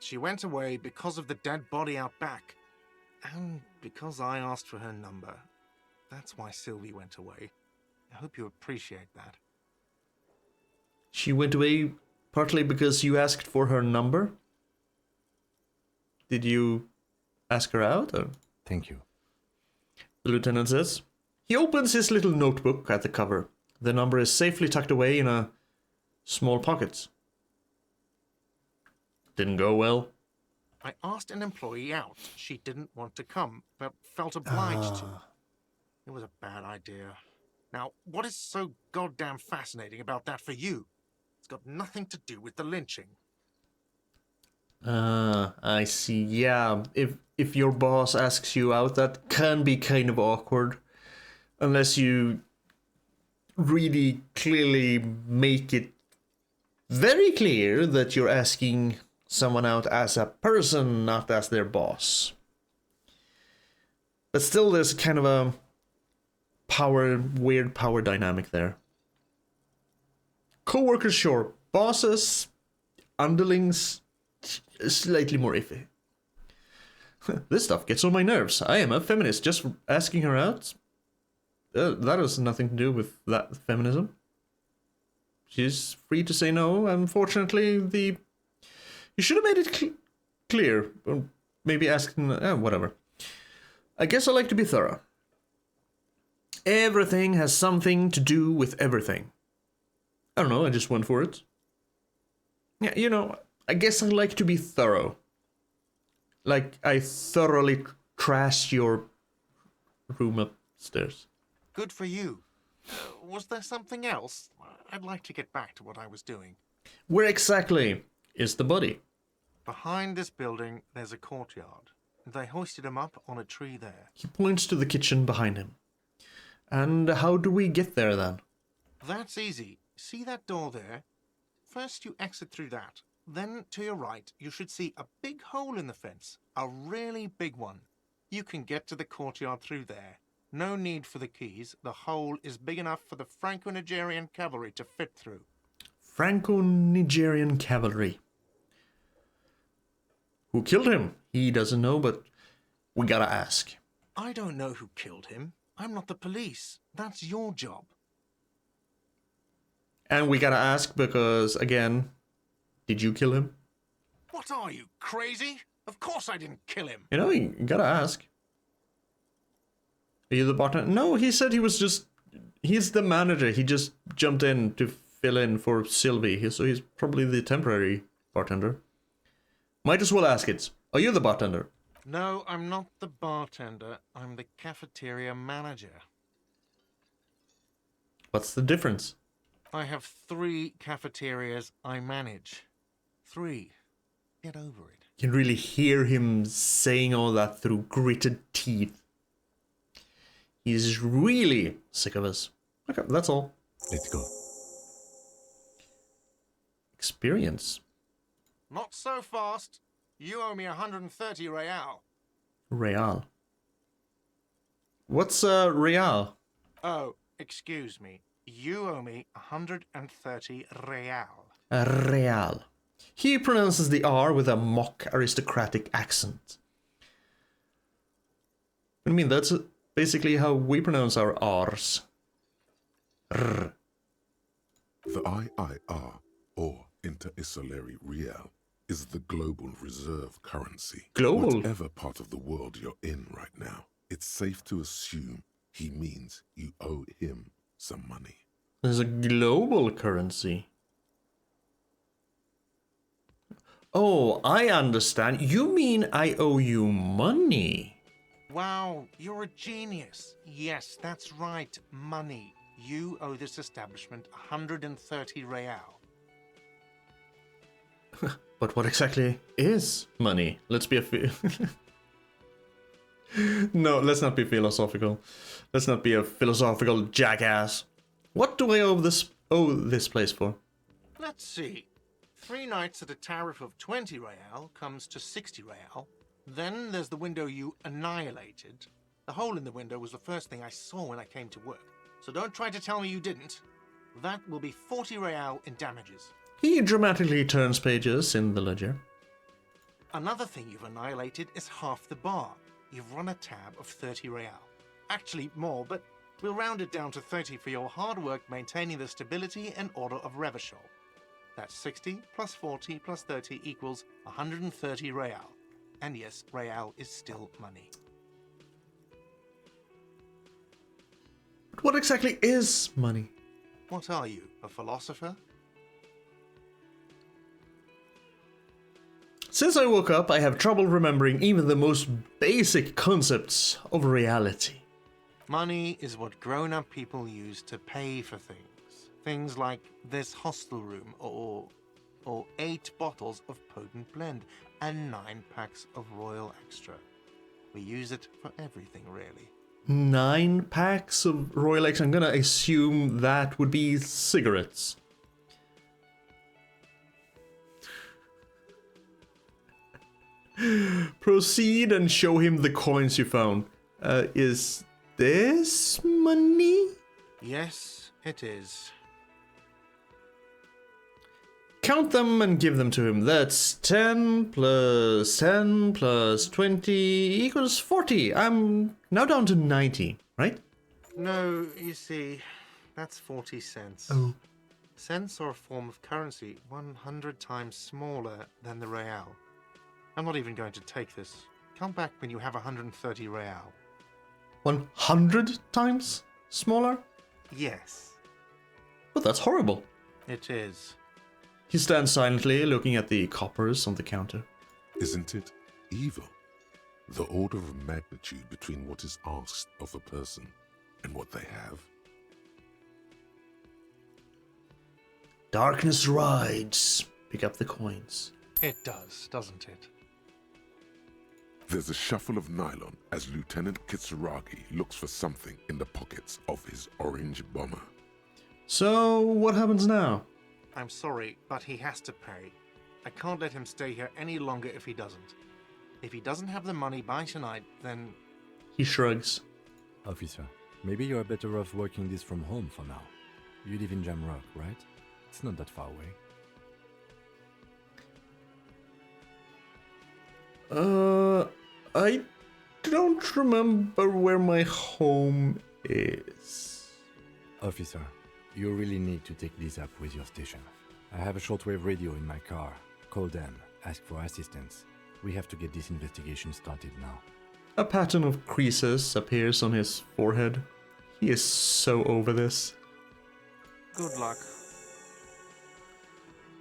She went away because of the dead body out back. And because I asked for her number. That's why Sylvie went away. I hope you appreciate that. She went away partly because you asked for her number? Did you ask her out, or? Thank you. The lieutenant says. He opens his little notebook at the cover. The number is safely tucked away in a small pocket. Didn't go well. I asked an employee out. She didn't want to come, but felt obliged to. It was a bad idea. Now, what is so goddamn fascinating about that for you? It's got nothing to do with the lynching. I see. Yeah, if your boss asks you out, that can be kind of awkward. Unless you really clearly make it very clear that you're asking someone out as a person, not as their boss. But still, there's kind of a weird power dynamic there. Co-workers, sure. Bosses, underlings, slightly more iffy. This stuff gets on my nerves. I am a feminist. Just asking her out? That has nothing to do with that feminism. She's free to say no. Unfortunately, you should have made it clear. Or maybe ask... whatever. I guess I like to be thorough. Everything has something to do with everything. I don't know, I just went for it. Yeah, you know, I guess I like to be thorough. Like, I thoroughly trashed your room upstairs. Good for you. Was there something else? I'd like to get back to what I was doing. Where exactly is the body? Behind this building, there's a courtyard. They hoisted him up on a tree there. He points to the kitchen behind him. And how do we get there then? That's easy. See that door there? First you exit through that. Then to your right, you should see a big hole in the fence. A really big one. You can get to the courtyard through there. No need for the keys. The hole is big enough for the Franco-Nigerian cavalry to fit through. Franco-Nigerian cavalry. Who killed him? He doesn't know, but we gotta ask. I don't know who killed him. I'm not the police. That's your job. And we gotta ask because, again, did you kill him? What are you, crazy? Of course I didn't kill him. You know, you gotta ask. Are you the bartender? No, he said he was just... He's the manager. He just jumped in to fill in for Sylvie, so he's probably the temporary bartender. Might as well ask it. Are you the bartender? No, I'm not the bartender. I'm the cafeteria manager. What's the difference? I have 3 cafeterias I manage. 3. Get over it. You can really hear him saying all that through gritted teeth. He's really sick of us. Okay, that's all. Let's go. Experience. Not so fast. You owe me 130 real. Real. What's real? Oh, excuse me. You owe me 130 real. Real. He pronounces the R with a mock aristocratic accent. I mean, that's basically how we pronounce our R's. R. The IIR, or Inter-Isolary Real, is the global reserve currency. Global? Whatever part of the world you're in right now, it's safe to assume he means you owe him some money. There's a global currency. Oh, I understand. You mean I owe you money? Wow, you're a genius. Yes, that's right. Money. You owe this establishment 130 real. But what exactly is money? Let's be No, let's not be philosophical. Let's not be a philosophical jackass. What do I owe this place for? Let's see. 3 nights at a tariff of 20 real comes to 60 real. Then there's the window you annihilated. The hole in the window was the first thing I saw when I came to work. So don't try to tell me you didn't. That will be 40 real in damages. He dramatically turns pages in the ledger. Another thing you've annihilated is half the bar. You've run a tab of 30 real. Actually more, but we'll round it down to 30 for your hard work maintaining the stability and order of Revachol. That's 60 plus 40 plus 30 equals 130 real. And yes, real is still money. But what exactly is money? What are you, a philosopher? Since I woke up, I have trouble remembering even the most basic concepts of reality. Money is what grown-up people use to pay for things. Things like this hostel room, or 8 bottles of potent blend, and 9 packs of Royal Extra. We use it for everything, really. 9 packs of Royal X. I'm gonna assume that would be cigarettes. Proceed and show him the coins you found. Is this money? Yes, it is. Count them and give them to him. That's 10 plus 10 plus 20 equals 40. I'm now down to 90, right? No, you see, that's 40 cents. Oh. Cents are a form of currency 100 times smaller than the real. I'm not even going to take this. Come back when you have 130 real. 100 times smaller? Yes, But that's horrible. it is. He stands silently, looking at the coppers on the counter. Isn't it evil? The order of magnitude between what is asked of a person and what they have. Darkness rides. Pick up the coins. It does, doesn't it? There's a shuffle of nylon as Lieutenant Kitsuragi looks for something in the pockets of his orange bomber. So, what happens now? I'm sorry, but he has to pay. I can't let him stay here any longer if he doesn't. If he doesn't have the money by tonight, then... He shrugs. Officer, maybe you're better off working this from home for now. You live in Jamrock, right? It's not that far away. I don't remember where my home is. Officer, you really need to take this up with your station. I have a shortwave radio in my car. Call them, ask for assistance. We have to get this investigation started now. A pattern of creases appears on his forehead. He is so over this. Good luck.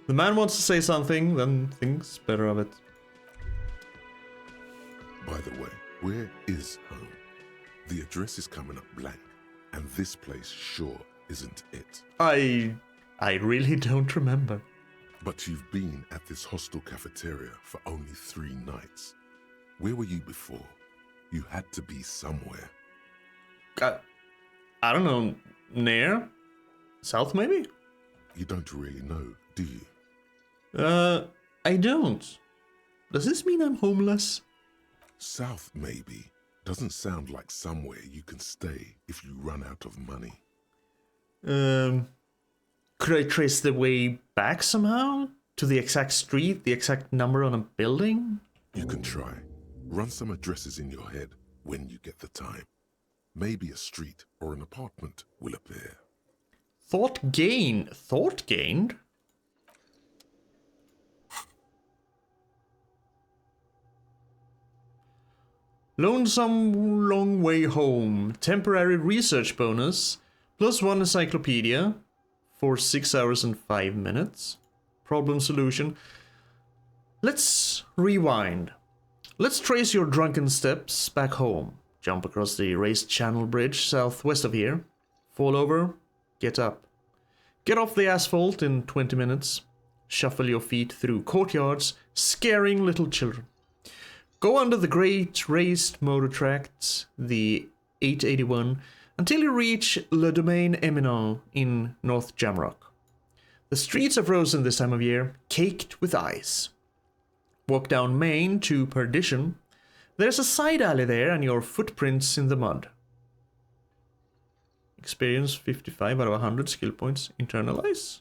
The man wants to say something, then thinks better of it. By the way, where is home? The address is coming up blank, and this place sure isn't it. I really don't remember. But you've been at this hostel cafeteria for only 3 nights. Where were you before? You had to be somewhere. I don't know, near? South maybe? You don't really know, do you? I don't. Does this mean I'm homeless? South, maybe. Doesn't sound like somewhere you can stay if you run out of money. Could I trace the way back somehow? To the exact street, the exact number on a building? You can try. Run some addresses in your head when you get the time. Maybe a street or an apartment will appear. Thought gained? Lonesome long way home. Temporary research bonus. +1 encyclopedia. For 6 hours and 5 minutes. Problem solution. Let's rewind. Let's trace your drunken steps back home. Jump across the raised channel bridge southwest of here. Fall over. Get up. Get off the asphalt in 20 minutes. Shuffle your feet through courtyards, scaring little children. Go under the great raised motor tracks, the 881, until you reach Le Domaine Eminent in North Jamrock. The streets are frozen this time of year, caked with ice. Walk down Main to Perdition. There's a side alley there and your footprints in the mud. Experience 55 out of 100 skill points. Internalize.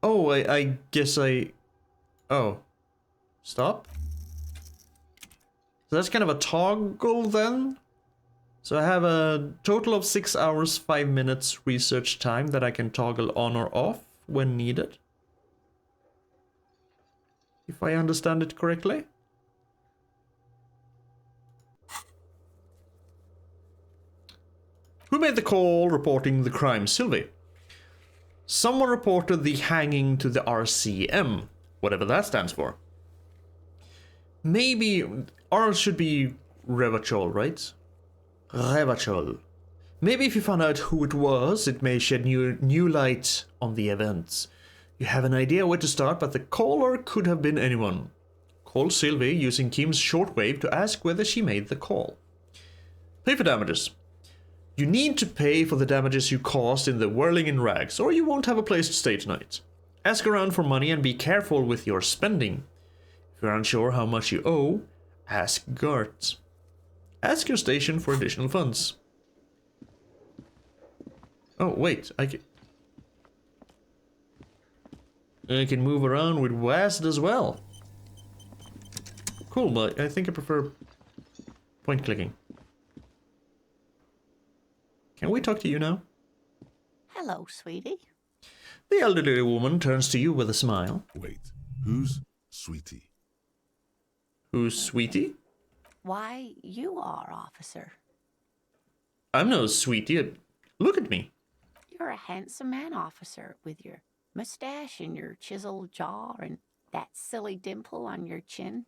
Oh, I guess I... Oh. Stop? So that's kind of a toggle then? So I have a total of 6 hours, 5 minutes research time that I can toggle on or off when needed. If I understand it correctly. Who made the call reporting the crime? Sylvie. Someone reported the hanging to the RCM, whatever that stands for. Maybe R should be Revachol, right? Revachol. Maybe if you found out who it was, it may shed new light on the events. You have an idea where to start, but the caller could have been anyone. Call Sylvie using Kim's shortwave to ask whether she made the call. Pay for damages. You need to pay for the damages you caused in the whirling in rags, or you won't have a place to stay tonight. Ask around for money and be careful with your spending. If you're unsure how much you owe, ask guards. Ask your station for additional funds. Oh, wait, I can move around with WASD as well. Cool, but I think I prefer point clicking. Can we talk to you now? Hello, sweetie. The elderly woman turns to you with a smile. Wait, who's Sweetie? Who's Sweetie? Why, you are, officer. I'm no Sweetie. Look at me. You're a handsome man, officer, with your mustache and your chiseled jaw and that silly dimple on your chin.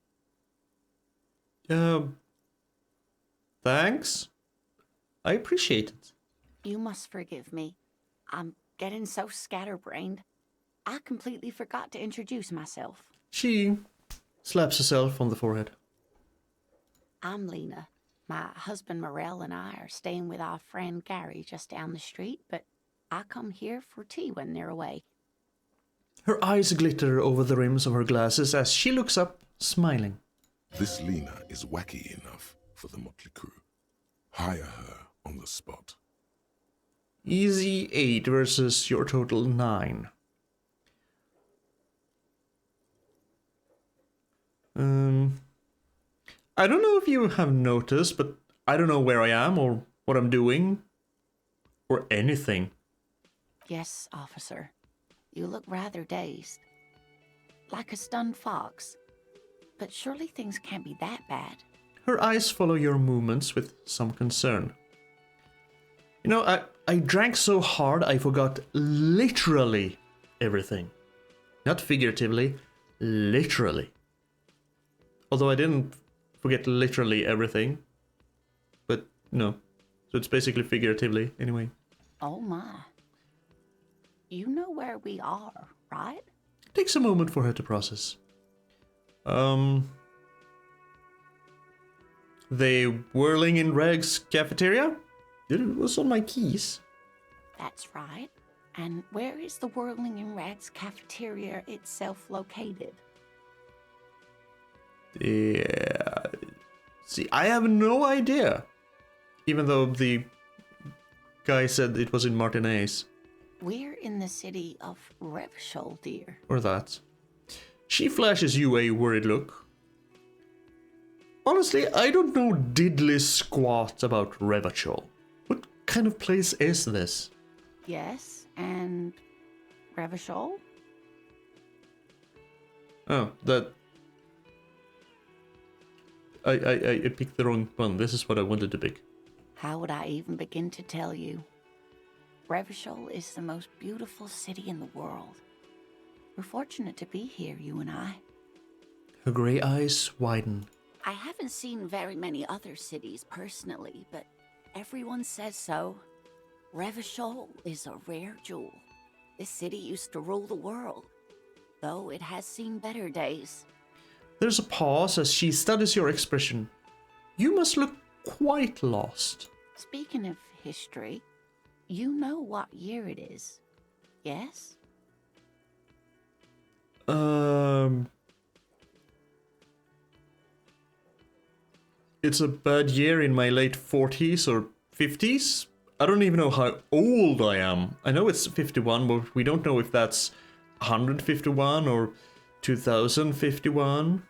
Thanks. I appreciate it. You must forgive me. I'm getting so scatterbrained. I completely forgot to introduce myself. She slaps herself on the forehead. I'm Lena. My husband Morel and I are staying with our friend Gary just down the street, but I come here for tea when they're away. Her eyes glitter over the rims of her glasses as she looks up, smiling. This Lena is wacky enough for the motley crew. Hire her on the spot. Easy 8 versus your total 9. I don't know if you have noticed, but I don't know where I am or what I'm doing. Or anything. Yes, officer. You look rather dazed. like a stunned fox. But surely things can't be that bad. Her eyes follow your movements with some concern. You know, I drank so hard I forgot literally everything. Not figuratively, literally. Although I didn't forget literally everything. But no. So it's basically figuratively anyway. Oh my. You know where we are, right? It takes a moment for her to process. The Whirling in Rags cafeteria? It was on my keys. That's right. And where is the Whirling in Rags cafeteria itself located? Yeah. See, I have no idea. Even though the guy said it was in Martinez. We're in the city of Revachol, dear. Or that. She flashes you a worried look. Honestly, I don't know diddly squat about Revachol. What kind of place is this? Yes, and Revachol? Oh, that... I picked the wrong one. This is what I wanted to pick. How would I even begin to tell you? Revachol is the most beautiful city in the world. We're fortunate to be here, you and I. Her grey eyes widen. I haven't seen very many other cities personally, but everyone says so. Revachol is a rare jewel. This city used to rule the world, though it has seen better days. There's a pause as she studies your expression. You must look quite lost. Speaking of history, you know what year it is, yes? It's a bad year in my late 40s or 50s. I don't even know how old I am. I know it's 51, but we don't know if that's 151 or 2051.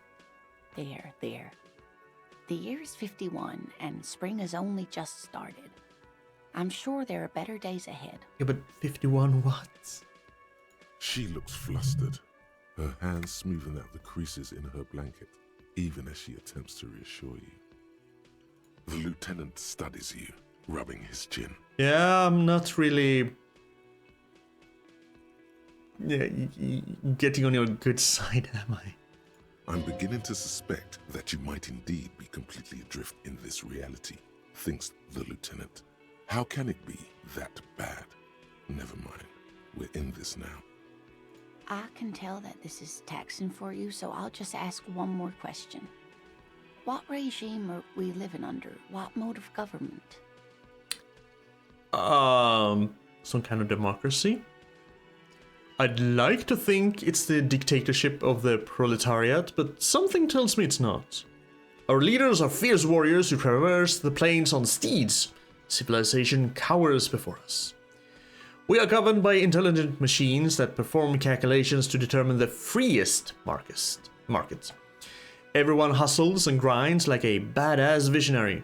There. The year is 51, and spring has only just started. I'm sure there are better days ahead. Yeah, but 51 what? She looks flustered, her hands smoothing out the creases in her blanket, even as she attempts to reassure you. The lieutenant studies you, rubbing his chin. Yeah, I'm not really... getting on your good side, am I? I'm beginning to suspect that you might indeed be completely adrift in this reality, thinks the lieutenant. How can it be that bad? Never mind, we're in this now. I can tell that this is taxing for you, so I'll just ask one more question. What regime are we living under? What mode of government? Some kind of democracy? I'd like to think it's the dictatorship of the proletariat, but something tells me it's not. Our leaders are fierce warriors who traverse the plains on steeds. Civilization cowers before us. We are governed by intelligent machines that perform calculations to determine the freest market. Everyone hustles and grinds like a badass visionary.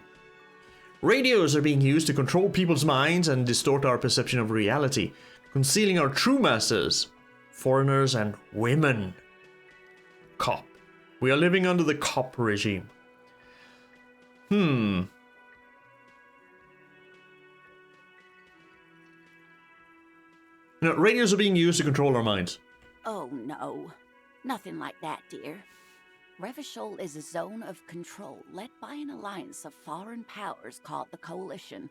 Radios are being used to control people's minds and distort our perception of reality, concealing our true masters, foreigners and women. Cop. We are living under the cop regime. Radios are being used to control our minds. Oh no, nothing like that, dear. Revachol is a zone of control led by an alliance of foreign powers called the Coalition.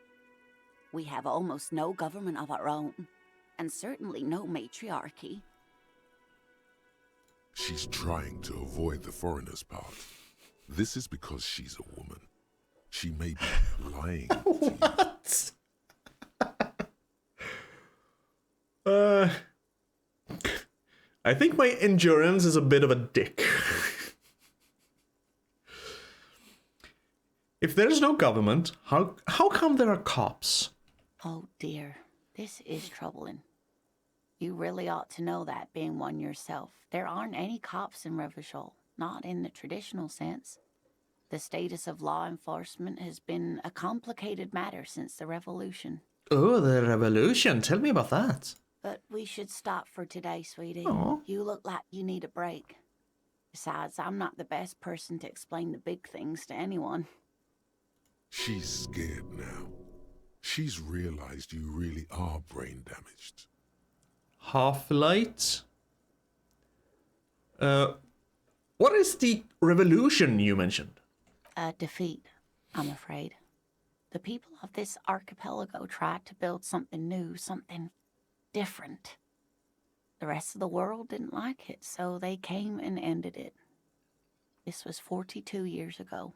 We have almost no government of our own, and certainly no matriarchy. She's trying to avoid the foreigner's part. This is because she's a woman. She may be lying to you. What? I think my endurance is a bit of a dick. If there's no government, how come there are cops? Oh dear, this is troubling. You really ought to know that, being one yourself. There aren't any cops in Revachol, not in the traditional sense. The status of law enforcement has been a complicated matter since the revolution. Oh, the revolution. Tell me about that. But we should stop for today, sweetie. Aw. You look like you need a break. Besides, I'm not the best person to explain the big things to anyone. She's scared now. She's realized you really are brain damaged. Half-light. What is the revolution you mentioned? A defeat, I'm afraid. The people of this archipelago tried to build something new, something different. The rest of the world didn't like it, so they came and ended it. This was 42 years ago.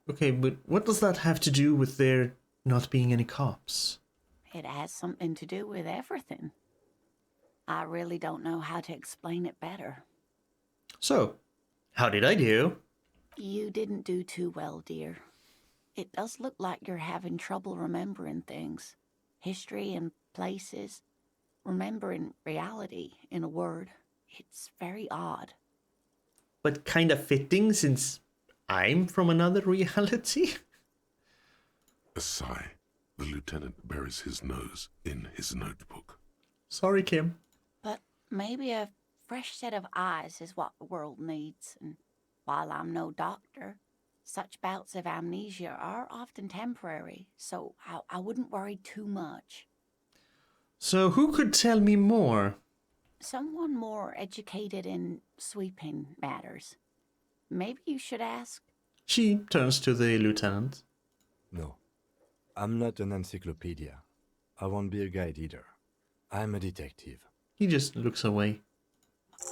Okay, but what does that have to do with there not being any cops? It has something to do with everything. I really don't know how to explain it better. So, how did I do? You didn't do too well, dear. It does look like you're having trouble remembering things. History and places. Remembering reality, in a word. It's very odd. But kind of fitting since I'm from another reality? A sigh. The lieutenant buries his nose in his notebook. Sorry, Kim. But maybe a fresh set of eyes is what the world needs. And while I'm no doctor, such bouts of amnesia are often temporary, so I wouldn't worry too much. So who could tell me more? Someone more educated in sweeping matters. Maybe you should ask. She turns to the lieutenant. No, I'm not an encyclopedia. I won't be a guide either. I'm a detective. He just looks away.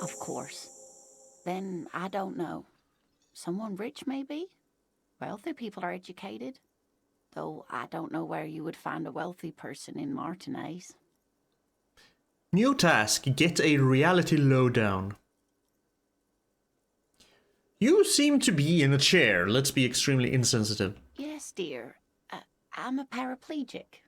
Of course. Then I don't know. Someone rich, maybe? Wealthy people are educated. Though I don't know where you would find a wealthy person in Martinez. New task, get a reality lowdown. You seem to be in a chair. Let's be extremely insensitive. Yes, dear. I'm a paraplegic.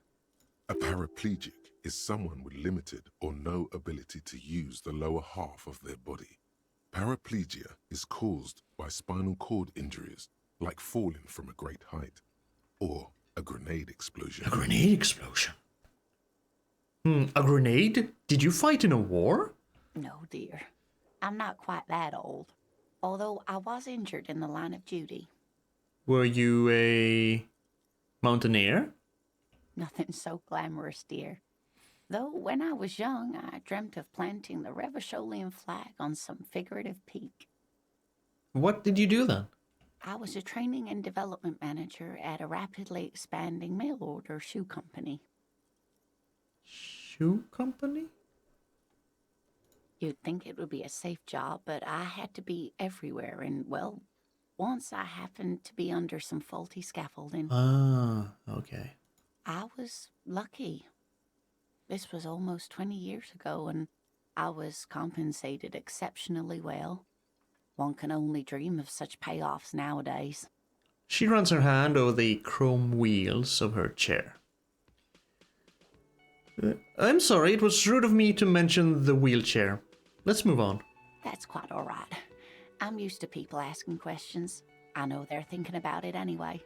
A paraplegic is someone with limited or no ability to use the lower half of their body. Paraplegia is caused by spinal cord injuries, like falling from a great height, or a grenade explosion. A grenade explosion? A grenade? Did you fight in a war? No, dear. I'm not quite that old. Although I was injured in the line of duty. Were you a mountaineer? Nothing so glamorous, dear. Though when I was young, I dreamt of planting the Reptilian flag on some figurative peak. What did you do then? I was a training and development manager at a rapidly expanding mail-order shoe company. Shoe company? You'd think it would be a safe job, but I had to be everywhere, and, well, once I happened to be under some faulty scaffolding. Ah, okay. I was lucky. This was almost 20 years ago, and I was compensated exceptionally well. One can only dream of such payoffs nowadays. She runs her hand over the chrome wheels of her chair. I'm sorry, it was rude of me to mention the wheelchair. Let's move on. That's quite all right. I'm used to people asking questions. I know they're thinking about it anyway.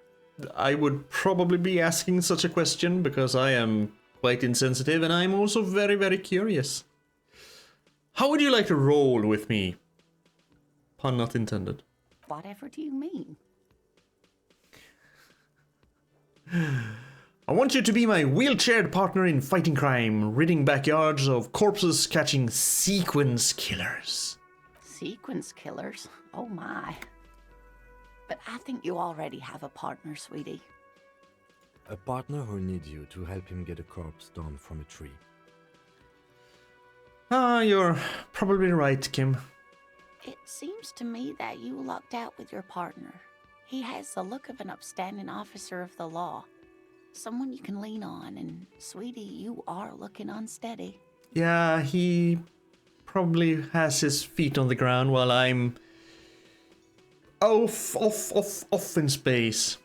I would probably be asking such a question because I am quite insensitive and I'm also very, very curious. How would you like to roll with me? Pun not intended. Whatever do you mean? I want you to be my wheelchaired partner in fighting crime, ridding backyards of corpses, catching sequence killers. Sequence killers? Oh my. But I think you already have a partner, sweetie. A partner who needs you to help him get a corpse down from a tree. Ah, you're probably right, Kim. It seems to me that you lucked out with your partner. He has the look of an upstanding officer of the law. Someone you can lean on, and sweetie, you are looking unsteady. Yeah, he probably has his feet on the ground while I'm off in space.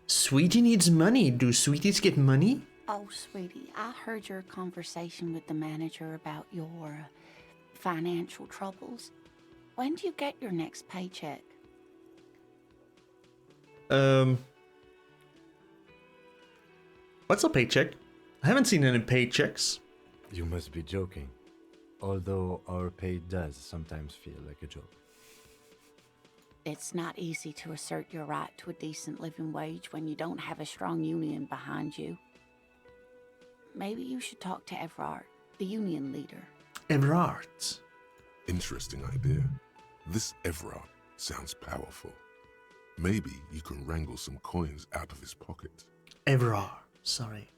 Sweetie needs money. Do sweeties get money? Oh, sweetie, I heard your conversation with the manager about your financial troubles. When do you get your next paycheck? What's a paycheck? I haven't seen any paychecks. You must be joking. Although our pay does sometimes feel like a joke. It's not easy to assert your right to a decent living wage when you don't have a strong union behind you. Maybe you should talk to Everard, the union leader. Everard. Interesting idea. This Everard sounds powerful. Maybe you can wrangle some coins out of his pocket. Everard, sorry.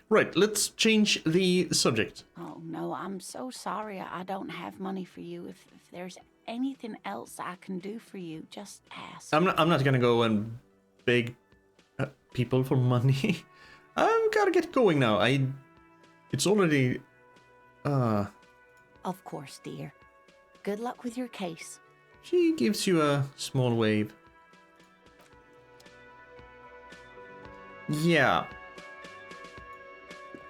Right, let's change the subject. Oh no, I'm so sorry I don't have money for you. If there's anything else I can do for you, just ask. I'm not gonna go and beg people for money. I've gotta get going now. It's already... Of course, dear. Good luck with your case. She gives you a small wave. Yeah.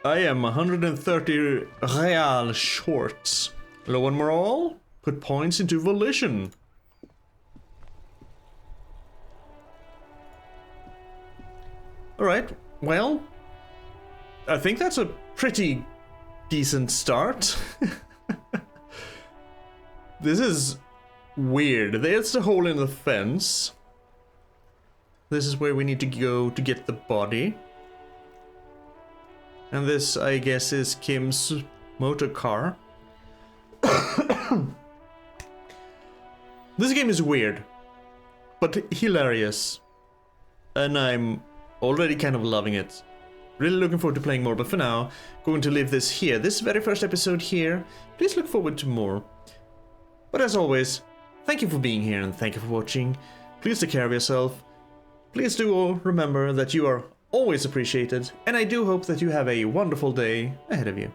I am 130 real short. Low on morale? Put points into volition. Alright, well, I think that's a pretty decent start. This is weird. There's the hole in the fence. This is where we need to go to get the body. And this, I guess, is Kim's motor car. This game is weird, but hilarious. And I'm already kind of loving it. Really looking forward to playing more, but for now, going to leave this here. This very first episode here. Please look forward to more. But as always, thank you for being here and thank you for watching. Please take care of yourself. Please do all remember that you are always appreciated, and I do hope that you have a wonderful day ahead of you.